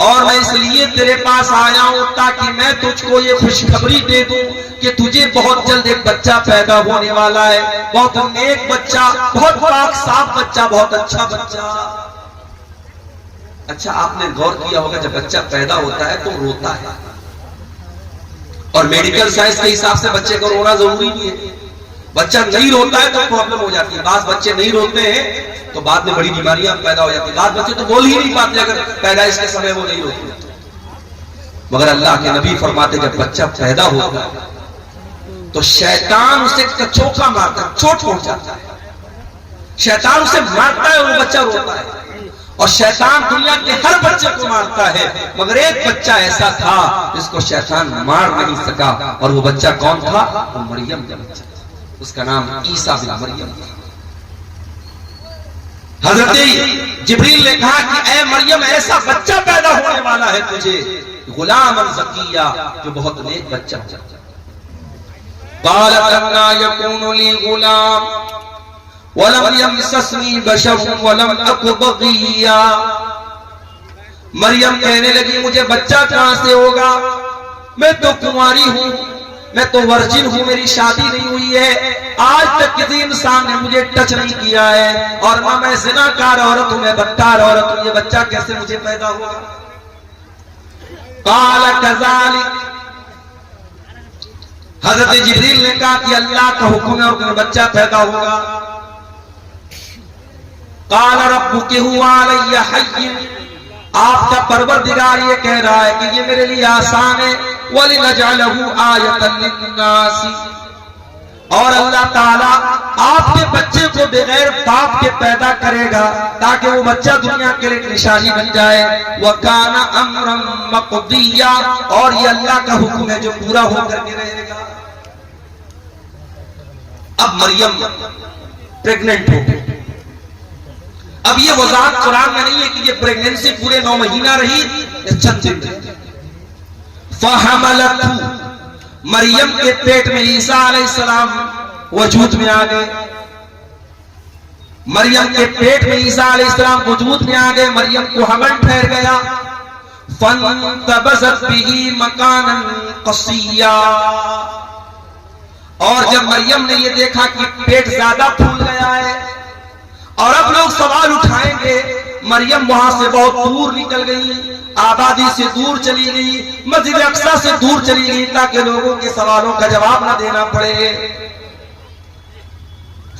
और मैं इसलिए तेरे पास आया हूं ताकि मैं तुझको ये खुशखबरी दे दूं कि तुझे बहुत जल्द एक बच्चा पैदा होने वाला है, बहुत नेक बच्चा, बहुत पाक साफ बच्चा, बहुत अच्छा बच्चा। अच्छा, आपने गौर किया होगा जब बच्चा पैदा होता है तो रोता है, और मेडिकल साइंस के हिसाब से बच्चे को रोना जरूरी नहीं है। बच्चा नहीं रोता है तो प्रॉब्लम हो जाती है, बाद बच्चे नहीं रोते हैं तो बाद में बड़ी बीमारियां पैदा हो जाती है। बाद बच्चे तो बोल ही नहीं पाते अगर पैदाइश के समय वो नहीं रोते। मगर अल्लाह के नबी फरमाते जब बच्चा पैदा होता है तो शैतान उसे कचोका मारता है, चोट पहुंचाता है, शैतान उसे मारता है और वो बच्चा रोता है। और शैतान दुनिया के हर बच्चे को मारता है, मगर एक बच्चा ऐसा था जिसको शैतान मार नहीं सका, और वो बच्चा कौन था? वो मरियम का बच्चा, उसका नाम ईसा बिन मरियम था। हजरत जिब्रील ने कहा कि ऐ मरियम ऐसा बच्चा पैदा होने वाला है तुझे, गुलामन ज़किया, जो बहुत नेक बच्चा। क़ालत अन्ना यकूनु ली गुलाम वलम यमससनी बशर वलम अकु बग़िया। मरियम कहने लगी मुझे बच्चा कहां से होगा, मैं तो कुंवारी हूं, मैं तो वर्जिन हूं, मेरी शादी नहीं हुई है, आज तक किसी इंसान ने मुझे टच नहीं किया है, और ना मैं ज़िनाकार औरत हूं, मैं बदकार औरत हूं, ये बच्चा कैसे मुझे पैदा होगा? क़ाल कज़ालिक, हज़रत जिब्रील ने कहा कि अल्लाह का हुक्म है और तुम्हें बच्चा पैदा होगा। क़ाल रब्बुकी हुवा अलैया हय्यिन, आपका परवरदिगार ये कह रहा है कि ये मेरे लिए आसान है, वलिनजअलहु आयतन लिन्नासी, और अल्लाह ताला आपके बच्चे को बगैर बाप के पैदा करेगा ताकि वो बच्चा दुनिया के लिए एक निशानी बन जाए। वकाना अम्रन मक़दिया, और ये अल्लाह का हुक्म है जो पूरा होकर के रहेगा। अब मरियम प्रेग्नेंट हो गई। अब ये वज़ाहत कुरान में नहीं है कि ये प्रेगनेंसी पूरे 9 महीना रही, चंद दिन रही। फहमलतहु, मरियम के पेट में ईसा अलैहिस्सलाम वजूद में आ गए। मरियम के पेट में ईसा अलैहिस्सलाम वजूद में आ गए, मरियम को हमल ठहर गया। फंतबज़त बिही मकानन क़सिया, और जब मरियम ने ये देखा कि पेट ज्यादा फूल गया है और अब लोग सवाल उठाएंगे, मरियम वहां से बहुत दूर निकल गई, आबादी से दूर चली गई, मस्जिद अक्सा से दूर चली गई ताकि लोगों के सवालों का जवाब ना देना पड़े।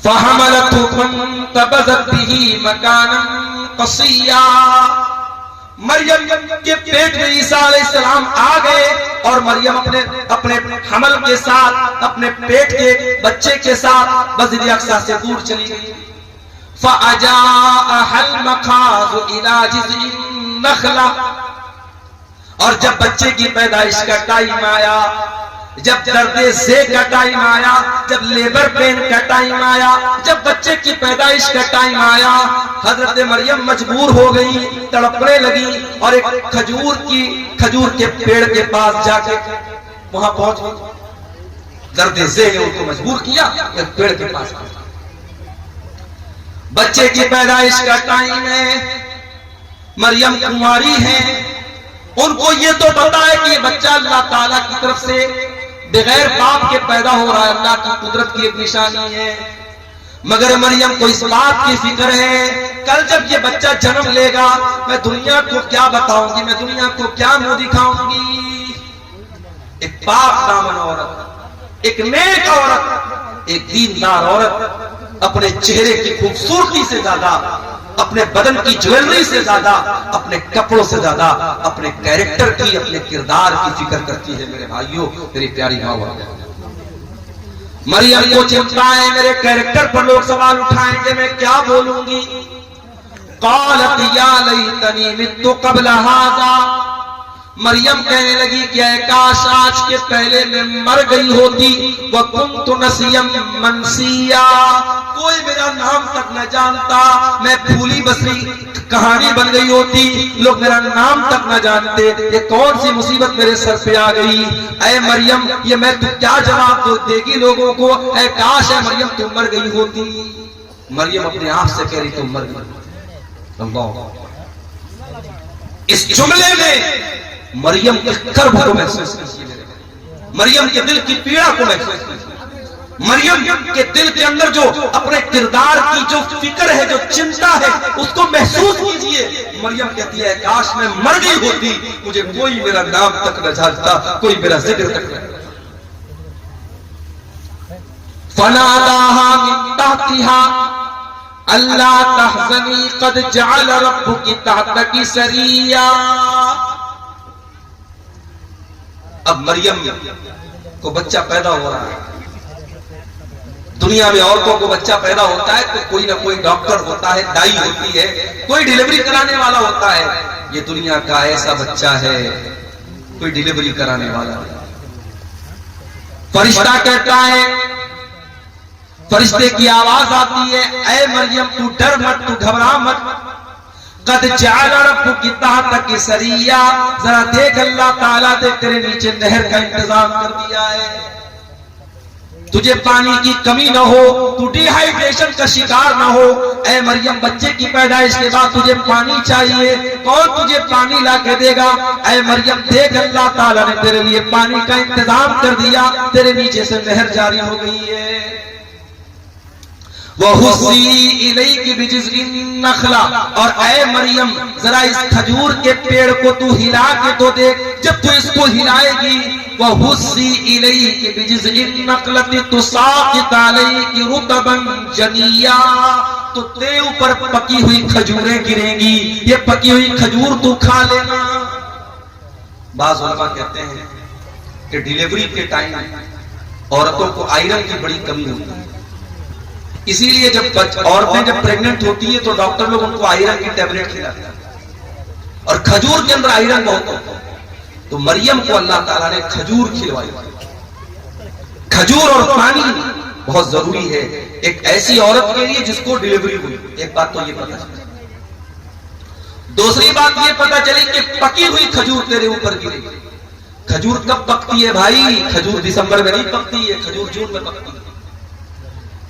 फहमलतहु फंतबज़त बिही मकानन क़सिया, मरियम के पेट में ईसा अलैहिस्सलाम आ गए और मरियम अपने हमल के साथ, अपने पेट के बच्चे के साथ मस्जिद अक्सा से दूर चली गई। फ़अजाअहल मखाज़ु इला जिज़इन नख़ला, और जब बच्चे की पैदाइश का टाइम आया, जब दर्दे से का टाइम आया, जब लेबर पेन का टाइम आया, जब बच्चे की पैदाइश का टाइम आया, हजरत मरियम मजबूर हो गई, तड़पने लगी और एक खजूर के पेड़ के पास जाके वहां पहुंच गई। दर्दे से ने उनको मजबूर किया, एक पेड़ के पास पहुंचा। बच्चे की पैदाइश का टाइम है, मरियम कुंवारी है, उनको ये तो पता है कि बच्चा अल्लाह ताला की तरफ से बगैर बाप के पैदा हो रहा है, अल्लाह की कुदरत की एक निशानी है। मगर मरियम को इस बात की फिक्र है, कल जब ये बच्चा जन्म लेगा मैं दुनिया को क्या बताऊंगी, मैं दुनिया को क्या मुंह दिखाऊंगी। एक पाक दामन औरत, एक नेक औरत, एक दीनदार औरत अपने चेहरे की खूबसूरती से ज्यादा, अपने बदन की ज्वेलरी से ज्यादा, अपने कपड़ों से ज्यादा अपने कैरेक्टर की, अपने किरदार की फिक्र करती है। मेरे भाइयों, मेरी प्यारी माँ, मरियम को चिंता है मेरे कैरेक्टर पर लोग सवाल उठाएंगे, मैं क्या बोलूंगी। क़ालत या लैतनी मित्तु क़ब्ल हाज़ा, मरियम कहने लगी कि काश आज के पहले मैं मर गई होती। वह कुन्तु नसियम मनसिया, कोई मेरा नाम तक न जानता, मैं भूली बसरी कहानी बन गई होती, लोग मेरा नाम तक न जानते। ये कौन सी मुसीबत मेरे सर पे आ गई। ऐ मरियम, ये मैं तू क्या जवाब देगी लोगों को। ऐ काश है मरियम तुम मर गई होती। मरियम अपने आप से कह रही तुम मर गई। अल्लाह, इस जुमले में मरियम के कर्ब को महसूस कीजिए, मरियम के दिल की पीड़ा को महसूस कीजिए, मरियम के दिल के अंदर जो अपने किरदार की जो फिक्र है, जो चिंता है, उसको महसूस कीजिए। मरियम कहती है काश मैं मर गई होती, मुझे कोई मेरा नाम तक न जानता, कोई मेरा जिक्र तक न। फनादाहा मिन तहतिहा अल्ला तहज़नी क़द जअल रब्बुकी तहतकी सरिया। अब मरियम को बच्चा पैदा हो रहा है। दुनिया में औरतों को बच्चा पैदा होता है तो कोई ना कोई डॉक्टर होता है, दाई होती है, कोई डिलीवरी कराने वाला होता है। ये दुनिया का ऐसा बच्चा है, कोई डिलीवरी कराने वाला है। फरिश्ता कहता है, फरिश्ते की आवाज आती है, ऐ मरियम तू डर मत, तू घबरा मत। कद जअल रब्बुकी तहतकी सरिया, जरा देख अल्लाह ताला ने तेरे नीचे नहर का इंतजाम कर दिया है, तुझे पानी की कमी न हो, तू डिहाइड्रेशन का शिकार न हो। ऐ मरियम, बच्चे की पैदाइश के बाद तुझे पानी चाहिए, कौन तुझे पानी ला के देगा। ऐ मरियम देख अल्लाह ताला ने तेरे लिए पानी का इंतजाम कर दिया, तेरे नीचे से नहर जारी हो गई है। वहुस्सी इलैकी बिजिज़इन नख़ला, और ऐ मरियम जरा इस खजूर के पेड़ को तू हिला के तो देख, जब तू इसको हिलाएगी, वहुस्सी इलैकी बिजिज़इन नख़लति तुसाक़ित अलैकी रुतबन जनिया, तो तेरे ऊपर पकी हुई खजूरें गिरेंगी, ये पकी हुई खजूर तू खा लेना। बाज़ उलमा कहते हैं कि डिलीवरी के टाइम औरतों को आयरन की बड़ी कमी होती है, इसीलिए जब औरतें जब प्रेग्नेंट होती है तो डॉक्टर लोग उनको आयरन की टैबलेट खिलाते हैं, और खजूर के अंदर आयरन बहुत होता है। तो मरियम को अल्लाह ताला ने खजूर खिलवाई। खजूर और पानी बहुत जरूरी है एक ऐसी औरत के लिए जिसको डिलीवरी हुई। एक बात तो ये पता चली। दूसरी बात ये पता चली कि पकी हुई खजूर तेरे ऊपर गिरेगी। खजूर कब पकती है भाई? खजूर दिसंबर में नहीं पकती है, खजूर जून में पकती है।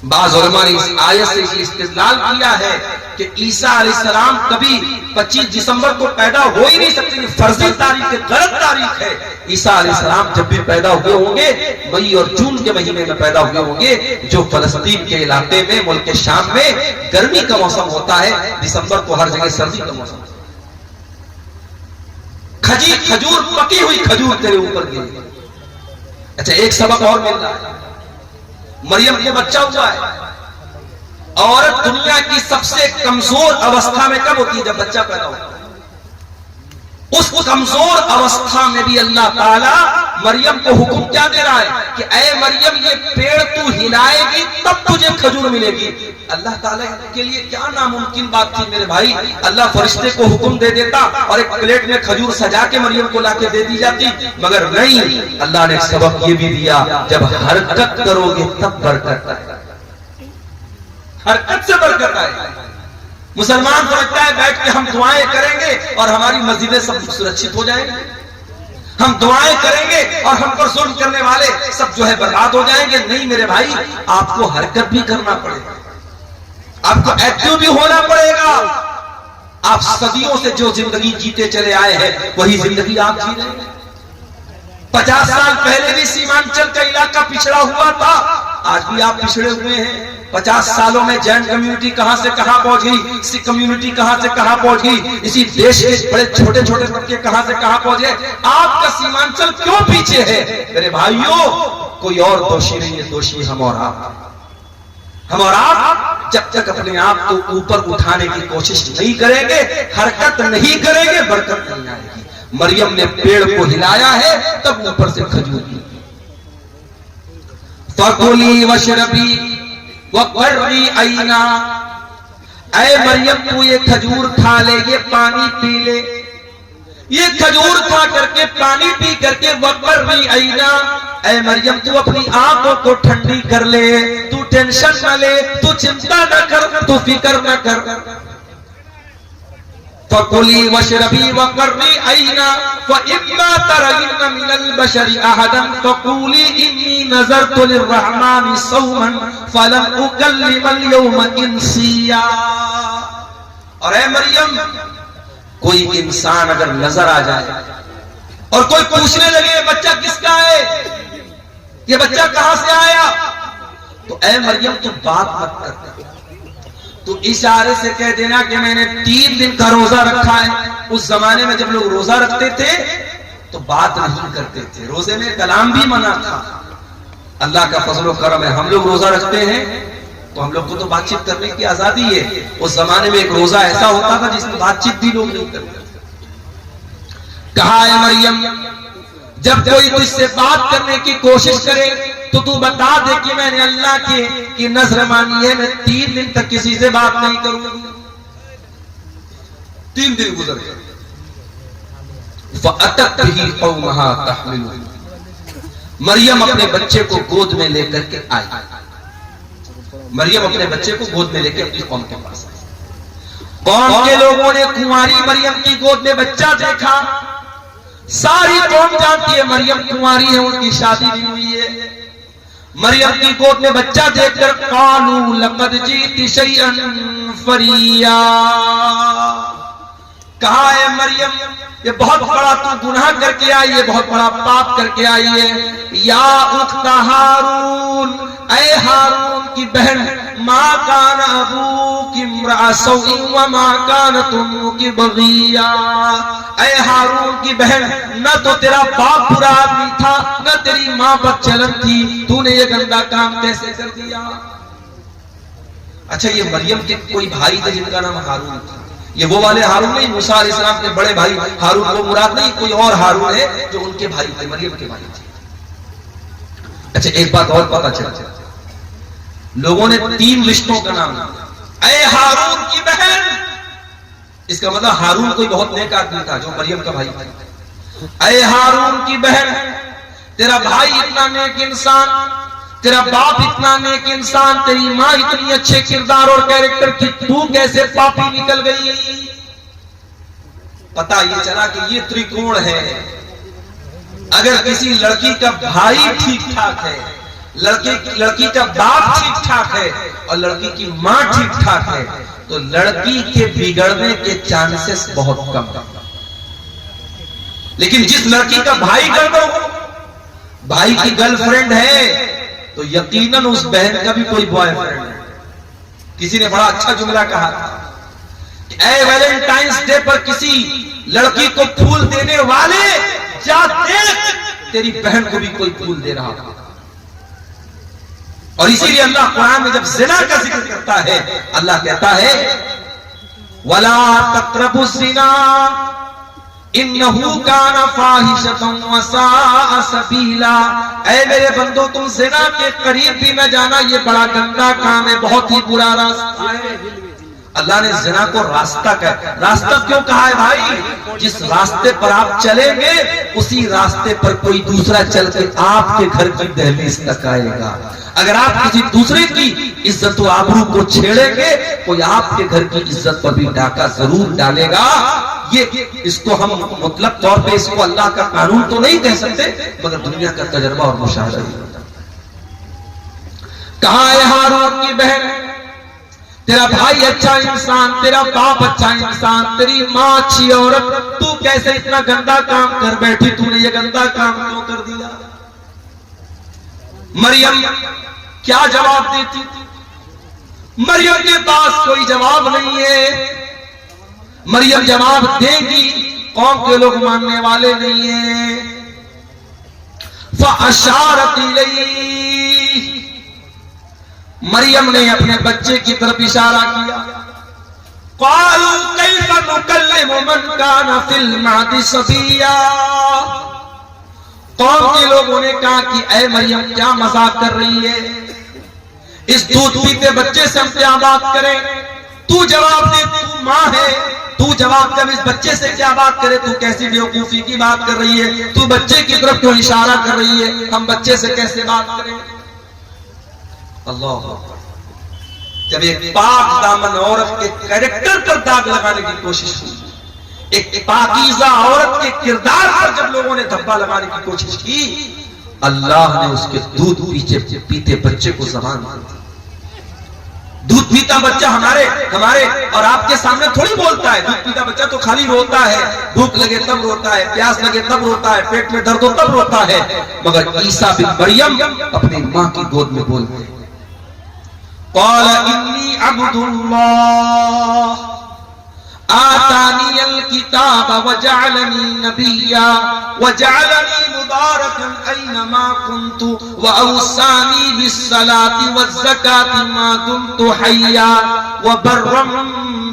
बाज़ उलमा ने इस आयत से इस्तेदलाल किया है कि ईसा अलैहिस्सलाम कभी 25 दिसंबर को पैदा हो ही नहीं सकते, फर्जी तारीख है, गलत तारीख है। ईसा अलैहिस्सलाम जब भी पैदा हुए होंगे मई और जून के महीने में पैदा हुए होंगे, जो फलस्तीन के इलाके में, मुल्क के शाम में गर्मी का मौसम होता है, दिसंबर को हर जगह सर्दी का मौसम। खजूर, पकी हुई खजूर तेरे ऊपर गिरी। अच्छा, एक सबक और मिल रहा है। मरियम को बच्चा हुआ है। औरत दुनिया की सबसे कमजोर अवस्था में कब होती है? जब बच्चा पैदा होता है। उस कमजोर अवस्था में भी अल्लाह ताला मरियम को हुक्म क्या दे रहा है कि ऐ मरियम, ये पेड़ तू हिलाएगी तब तुझे खजूर मिलेगी। अल्लाह ताला के लिए क्या नामुमकिन बात थी मेरे भाई। अल्लाह फरिश्ते को हुक्म दे देता और एक प्लेट में खजूर सजा के मरियम को लाके दे दी जाती, मगर नहीं, अल्लाह ने सबक ये भी दिया, जब हरकत करोगे तब बरकत आएगा। हरकत से बरकत आएगा। मुसलमान समझता है बैठ के हम दुआएं करेंगे और हमारी मस्जिदें सब सुरक्षित हो जाएंगे, हम दुआएं करेंगे और हम पर जुल्म करने वाले सब जो है बर्बाद हो जाएंगे। नहीं मेरे भाई, आपको हरकत भी करना पड़ेगा, आपको एक्टिव भी होना पड़ेगा। आप सदियों से जो जिंदगी जीते चले आए हैं वही जिंदगी आप जी रहे हैं। 50 साल पहले भी सीमांचल का इलाका पिछड़ा हुआ था, आज भी आप पिछड़े हुए हैं। 50 सालों में जैन कम्युनिटी कहां से कहां पहुंच गई, सिख कम्युनिटी कहां से कहां पहुंच गई, इसी देश के बड़े छोटे छोटे तबके कहां से कहां पहुंचे। आपका सीमांचल क्यों पीछे है मेरे भाइयों? कोई और दोषी नहीं है, दोषी हम और आप। हम और आप जब तक अपने आप को ऊपर उठाने की कोशिश नहीं करेंगे, हरकत नहीं करेंगे, बरकत नहीं आएगी। मरियम ने पेड़ को हिलाया है तब ऊपर से खजूर दी। फकुली वशरबी वक़र्री ऐना, ऐ मरियम तू ये खजूर खा ले, ये पानी पी ले, ये खजूर खा करके पानी पी करके वक़र्री ऐना, ऐ मरियम तू अपनी आंखों को ठंडी कर ले, तू टेंशन न ले, तू चिंता न कर, तू फिक्र न कर। फकुली वशरबी वक़र्री ऐना फइम्मा तरयिन्ना मिनल बशरि अहदन फकुली इन्नी नज़रतु लिर्रहमानि सौमन फलन उकल्लिमल यौमा इंसिया। और ऐ मरियम, कोई इंसान अगर नजर आ जाए और कोई पूछने लगे ये बच्चा किसका है, ये बच्चा कहां से आया, तो ऐ मरियम तू बात मत कर, तो इशारे से कह देना कि मैंने 3 दिन का रोजा रखा है। उस जमाने में जब लोग रोजा रखते थे तो बात नहीं करते थे, रोजे में कलाम भी मना था। अल्लाह का फजल करम है, हम लोग रोजा रखते हैं तो हम लोग को तो बातचीत करने की आजादी है। उस जमाने में एक रोजा ऐसा होता था जिसमें बातचीत भी लोग नहीं करते। कहा है मरियम, जब कोई तुझसे बात करने की कोशिश करे तो तू बता दे कि मैंने अल्लाह की नजर मानी है, मैं 3 दिन तक किसी से बात नहीं करूंगी। 3 दिन गुजर गए। फअतत बिही कौमहा तहमिलु, मरियम अपने बच्चे को गोद में लेकर के आई। मरियम अपने बच्चे को गोद में लेकर अपनी कौम के पास आई। कौम के लोगों ने कुंवारी मरियम की गोद में बच्चा देखा। सारी कौम जानती है मरियम कुंवारी है, उनकी शादी नहीं हुई है। मरियम की गोद में बच्चा देखकर कालू लक़द जीती शैअन फरिया, कहा है मरियम ये बहुत बड़ा तू गुनाह करके आई है, बहुत बड़ा पाप करके आई है। या उख्ता हारून, ऐ हारून की बहन, माँ कान अबूकी इम्रा सौई व माँ कानत उम्मुकी बग़िया, ऐ हारून की बहन, न तो तेरा बाप बुरा आदमी था, न तेरी माँ बदचलन थी, तूने ये गंदा काम कैसे कर दिया। अच्छा, ये मरियम के कोई भाई थे जिनका नाम हारून था। ये वो वाले हारून नहीं, मूसा अलैहिस्सलाम के बड़े भाई हारून को मुराद नहीं, कोई और हारून है जो उनके भाई थे, मरियम के भाई थे। अच्छा, एक बात और पता चला, लोगों ने 3 रिश्तों का नाम दिया। ऐ हारून की बहन, इसका मतलब हारून कोई बहुत नेक आदमी था जो मरियम का भाई था। ऐ हारून की बहन, तेरा भाई इतना नेक इंसान, तेरा बाप इतना नेक इंसान, तेरी माँ इतनी अच्छे किरदार और कैरेक्टर की, तू कैसे पापी निकल गई। पता ये चला कि ये त्रिकोण है। अगर किसी लड़की का भाई ठीक ठाक है, लड़की का बाप ठीक ठाक है और लड़की की माँ ठीक ठाक है, तो लड़की के बिगड़ने के चांसेस बहुत कम। लेकिन जिस लड़की का भाई गड़बड़ हो, भाई की गर्लफ्रेंड है, तो यकीनन उस बहन का भी कोई बॉयफ्रेंड है। किसी ने बड़ा अच्छा जुमला कहा था कि ऐ वैलेंटाइंस डे पर किसी लड़की को फूल देने वाले, जा देख तेरी बहन को भी कोई फूल दे रहा था। और इसीलिए अल्लाह कुरान में जब ज़िना का जिक्र करता है, अल्लाह कहता है वला तक़रबुज़ ज़िना, इन्नहु काना फाहिशतन वसाअ सबीला। ऐ मेरे बंदो, तुम ज़िना के करीब भी न जाना, ये बड़ा गंदा काम है, बहुत ही बुरा रास्ता है। अल्लाह ने ज़िना को रास्ता कहा। रास्ता क्यों कहा है भाई? जिस रास्ते पर आप चलेंगे उसी रास्ते पर कोई दूसरा चल के आपके घर की दहलीज तक आएगा। अगर आप किसी दूसरे की इज्जत व आबरू को छेड़ेंगे, कोई आपके घर की इज्जत पर भी डाका जरूर डालेगा। ये इसको हम मुतलक तौर पे इसको अल्लाह का कानून तो नहीं कह सकते, मगर दुनिया का तजर्बा और मुशाहिदा ही होता। कहा है हारून की बहन, तेरा भाई अच्छा इंसान, तेरा बाप अच्छा इंसान, तेरी माँ अच्छी औरत, तू कैसे इतना गंदा काम कर बैठी? तूने ये गंदा काम क्यों कर दिया? मरियम क्या जवाब देती? मरियम के पास कोई जवाब नहीं है। मरियम जवाब देगी, कौम के लोग मानने वाले नहीं है। फअशारत इलैहि, मरियम ने अपने बच्चे की तरफ इशारा किया। क़ालू कैफ़ नुकल्लिमु मन काना फ़िल महदी सबिया। कौम के लोगों ने कहा कि ऐ मरियम, क्या मजाक कर रही है? इस दूध पीते बच्चे से हम क्या बात करें? तू जवाब दे, तू माँ है, तू जवाब दे, इस बच्चे से क्या बात करे? तू कैसी बेवकूफी की बात कर रही है? तू बच्चे की तरफ क्यों इशारा कर रही है? हम बच्चे से कैसे बात करें? अल्लाह, जब एक पाक दामन औरत के कैरेक्टर पर दाग लगाने की कोशिश हुई, एक पाकीज़ा औरत के किरदार पर जब लोगों ने धब्बा लगाने की कोशिश की, अल्लाह ने उसके दूध पीते बच्चे को ज़बान दी। दूध पीता बच्चा हमारे और आपके सामने थोड़ी बोलता है। दूध पीता बच्चा तो खाली रोता है, भूख लगे तब रोता है, प्यास लगे तब रोता है, पेट में दर्द हो तब रोता है। मगर ईसा बिन मरियम अपनी माँ की गोद में बोल गए, क़ाल इन्नी अब्दुल्लाह आतानियल किताब वजअलनी नबिय्या वजअलनी मुबारकन ऐनमा कुन्तु वअवसानी बिस्सलाति वज़्ज़काति मा दुम्तु हय्या वबर्रम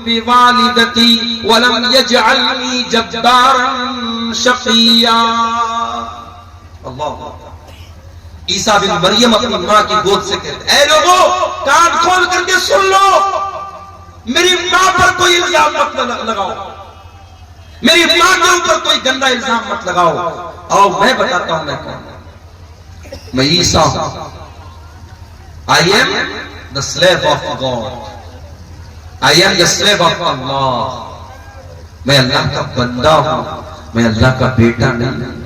बिवालिदती वलम यजअलनी जब्बारन शक़िय्या। अल्लाह, ईसा बिन मरियम अपनी माँ की गोद से कहते, ऐ लोगों, कान खोल करके सुन लो, मेरी माँ पर कोई इल्जाम मत लगाओ, मेरी माँ के ऊपर कोई गंदा इल्जाम मत लगाओ। आओ मैं बताता हूं मैं कौन। मैं ईसा हूं। I am the slave of God, I am the slave of Allah. मैं अल्लाह का बंदा हूं, मैं अल्लाह का बेटा नहीं।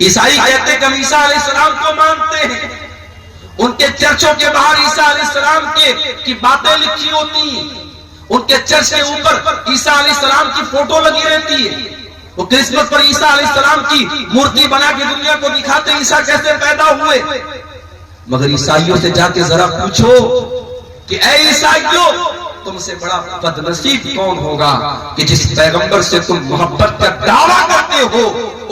ईसाई कहते हैं कि हम ईसा अलैहिस्सलाम को मानते हैं। उनके चर्चों के बाहर ईसा अलैहिस्सलाम की बातें लिखी होती हैं। उनके चर्च के ऊपर ईसा अलैहिस्सलाम की फोटो लगी रहती है। वो क्रिसमस पर ईसा अलैहिस्सलाम की मूर्ति बना के दुनिया को दिखाते ईसा कैसे पैदा हुए। मगर ईसाइयों से जाके जरा पूछो कि ऐ ईसाइयों, तुमसे बड़ा बदनसीब कौन होगा कि जिस पैगंबर से तुम मोहब्बत का दावा करते हो,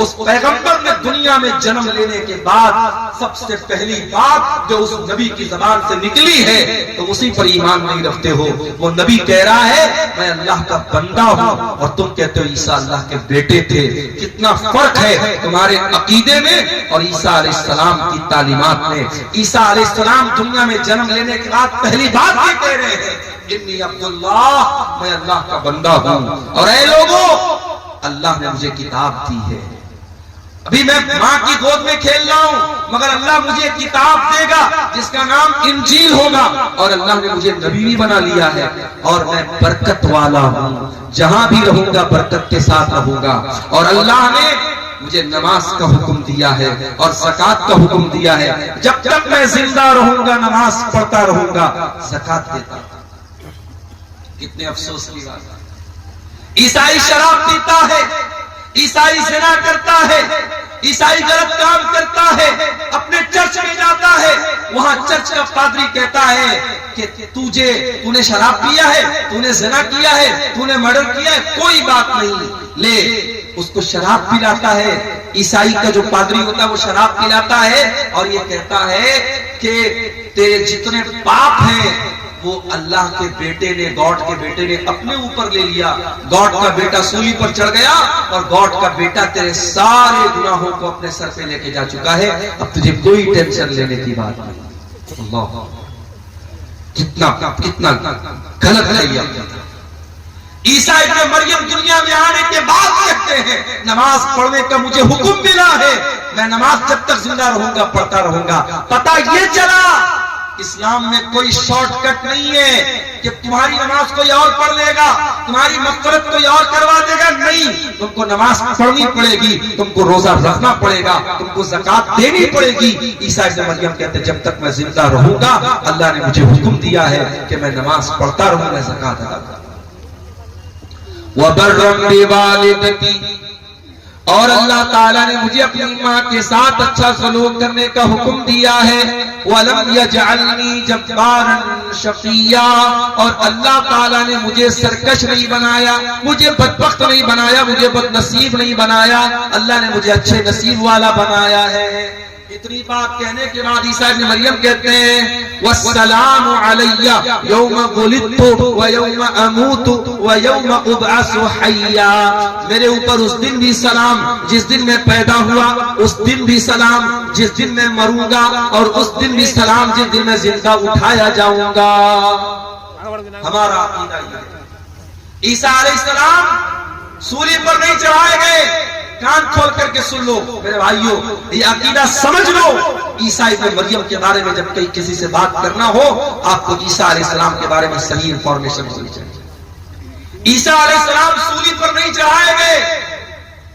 उस पैगंबर ने दुनिया में जन्म लेने के बाद सबसे पहली बात जो उस नबी की जबान से निकली है, तो उसी पर ईमान नहीं रखते हो। वो नबी कह रहा है मैं अल्लाह का बंदा हूं, और तुम कहते हो ईसा अल्लाह के बेटे थे। कितना फर्क है तुम्हारे अकीदे में और ईसा अलैहिस्सलाम की तालीमात में। ईसा अलैहिस्सलाम दुनिया में जन्म लेने के बाद पहली बात ये कह रहे हैं, इन्नी अब्दुल्लाह, मैं अल्लाह का बंदा हूं। और ऐ लोगों, अल्लाह ने मुझे किताब दी है। अभी मैं माँ की गोद में खेल रहा हूं, मगर अल्लाह मुझे किताब देगा जिसका नाम इंजील होगा, और अल्लाह ने मुझे नबी भी बना लिया है। और मैं बरकत वाला हूं, जहां भी रहूंगा बरकत के साथ रहूंगा। और अल्लाह ने मुझे नमाज का हुक्म दिया है और ज़कात का हुक्म दिया है। जब तक मैं जिंदा रहूंगा नमाज पढ़ता रहूंगा, ज़कात देता। कितने अफसोस की बात है। ईसाई शराब पीता है, ईसाई ज़िना करता है, ईसाई गलत काम करता है, अपने चर्च में जाता है, वहां चर्च का पादरी कहता है कि तूने शराब पिया है, तूने ज़िना किया है, तूने मर्डर किया है, कोई बात नहीं, ले उसको शराब पिलाता है। ईसाई का जो पादरी होता है वो शराब पिलाता है और ये कहता है कि तेरे जितने पाप हैं वो अल्लाह के बेटे ने, गॉड के बेटे ने अपने ऊपर ले लिया। गॉड का बेटा सूली पर चढ़ गया और गॉड का बेटा तेरे सारे गुनाहों को अपने सर पे लेके जा चुका है, अब तुझे कोई टेंशन लेने की बात नहीं। अल्लाह, कितना कितना गलत है ये। ईसा इब्न मरियम दुनिया में आने के बाद कहते हैं नमाज पढ़ने का मुझे हुक्म मिला है, मैं नमाज जब तक जिंदा रहूंगा पढ़ता रहूंगा। पता ये चला इस्लाम में कोई शॉर्टकट नहीं है कि तुम्हारी नमाज कोई और पढ़ लेगा, तुम्हारी मग़फ़िरत कोई और करवा देगा। नहीं, तुमको नमाज पढ़नी पड़ेगी, तुमको रोजा रखना पड़ेगा, तुमको ज़कात देनी पड़ेगी। ईसा इब्न मरियम कहते हैं जब तक मैं जिंदा रहूंगा अल्लाह ने मुझे हुक्म दिया है कि मैं नमाज पढ़ता रहूंगा, ज़कात अदा करूंगा। वबर्रम बिवालिदती, और अल्लाह ताला ने मुझे अपनी माँ के साथ अच्छा सलूक करने का हुक्म दिया है। वलम यजअलनी जब्बारन शक़िया, और अल्लाह ताला ने मुझे सरकश नहीं बनाया, मुझे बदबख्त नहीं बनाया, मुझे बदनसीब नहीं बनाया, अल्लाह ने मुझे अच्छे नसीब वाला बनाया है। इतनी बात कहने के बाद ईसा इब्न मरियम कहते हैं वस्सलामु अलैया यौम वुलिदतु व यौम अमूतु व यौम उबअसु हय्या, मेरे ऊपर उस दिन भी सलाम जिस दिन मैं पैदा हुआ, उस दिन भी सलाम जिस दिन मैं मरूंगा, और उस दिन भी सलाम जिस दिन मैं जिंदा उठाया जाऊंगा। हमारा अकीदा ये है। ईसा अलैहिस्सलाम सूली पर नहीं चढ़ाए गए, कान खोल करके सुन लो मेरे भाइयों, ये अकीदा समझ लो। ईसा इब्न मरियम के बारे में जब कहीं किसी से बात करना हो, आपको ईसा अलैहिस्सलाम के बारे में सही इंफॉर्मेशन होनी चाहिए। ईसा अलैहिस्सलाम सूली पर नहीं चढ़ाए गए,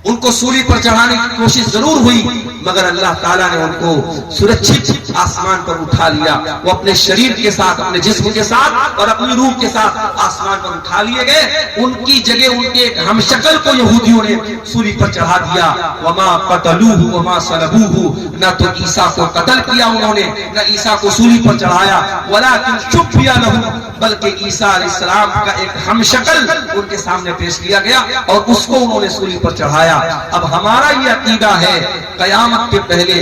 उनको सूली पर चढ़ाने की कोशिश जरूर हुई, मगर अल्लाह ताला ने उनको सुरक्षित आसमान पर उठा लिया। वो अपने शरीर के साथ, अपने जिस्म के साथ और अपनी रूह के साथ आसमान पर उठा लिए गए। उनकी जगह उनके एक हमशक्ल को यहूदियों ने सूली पर चढ़ा दिया। वमा क़तलूहु वमा सलबूहु, न तो ईसा को कत्ल किया उन्होंने, न ईसा को सूली पर चढ़ाया। वलाकिन शुब्बिया लहू, बल्कि ईसा अलैहिस्सलाम का एक हमशक्ल उनके सामने पेश किया गया और उसको उन्होंने सूली पर चढ़ाया। अब हमारा ये अकीदा है, कयामत के पहले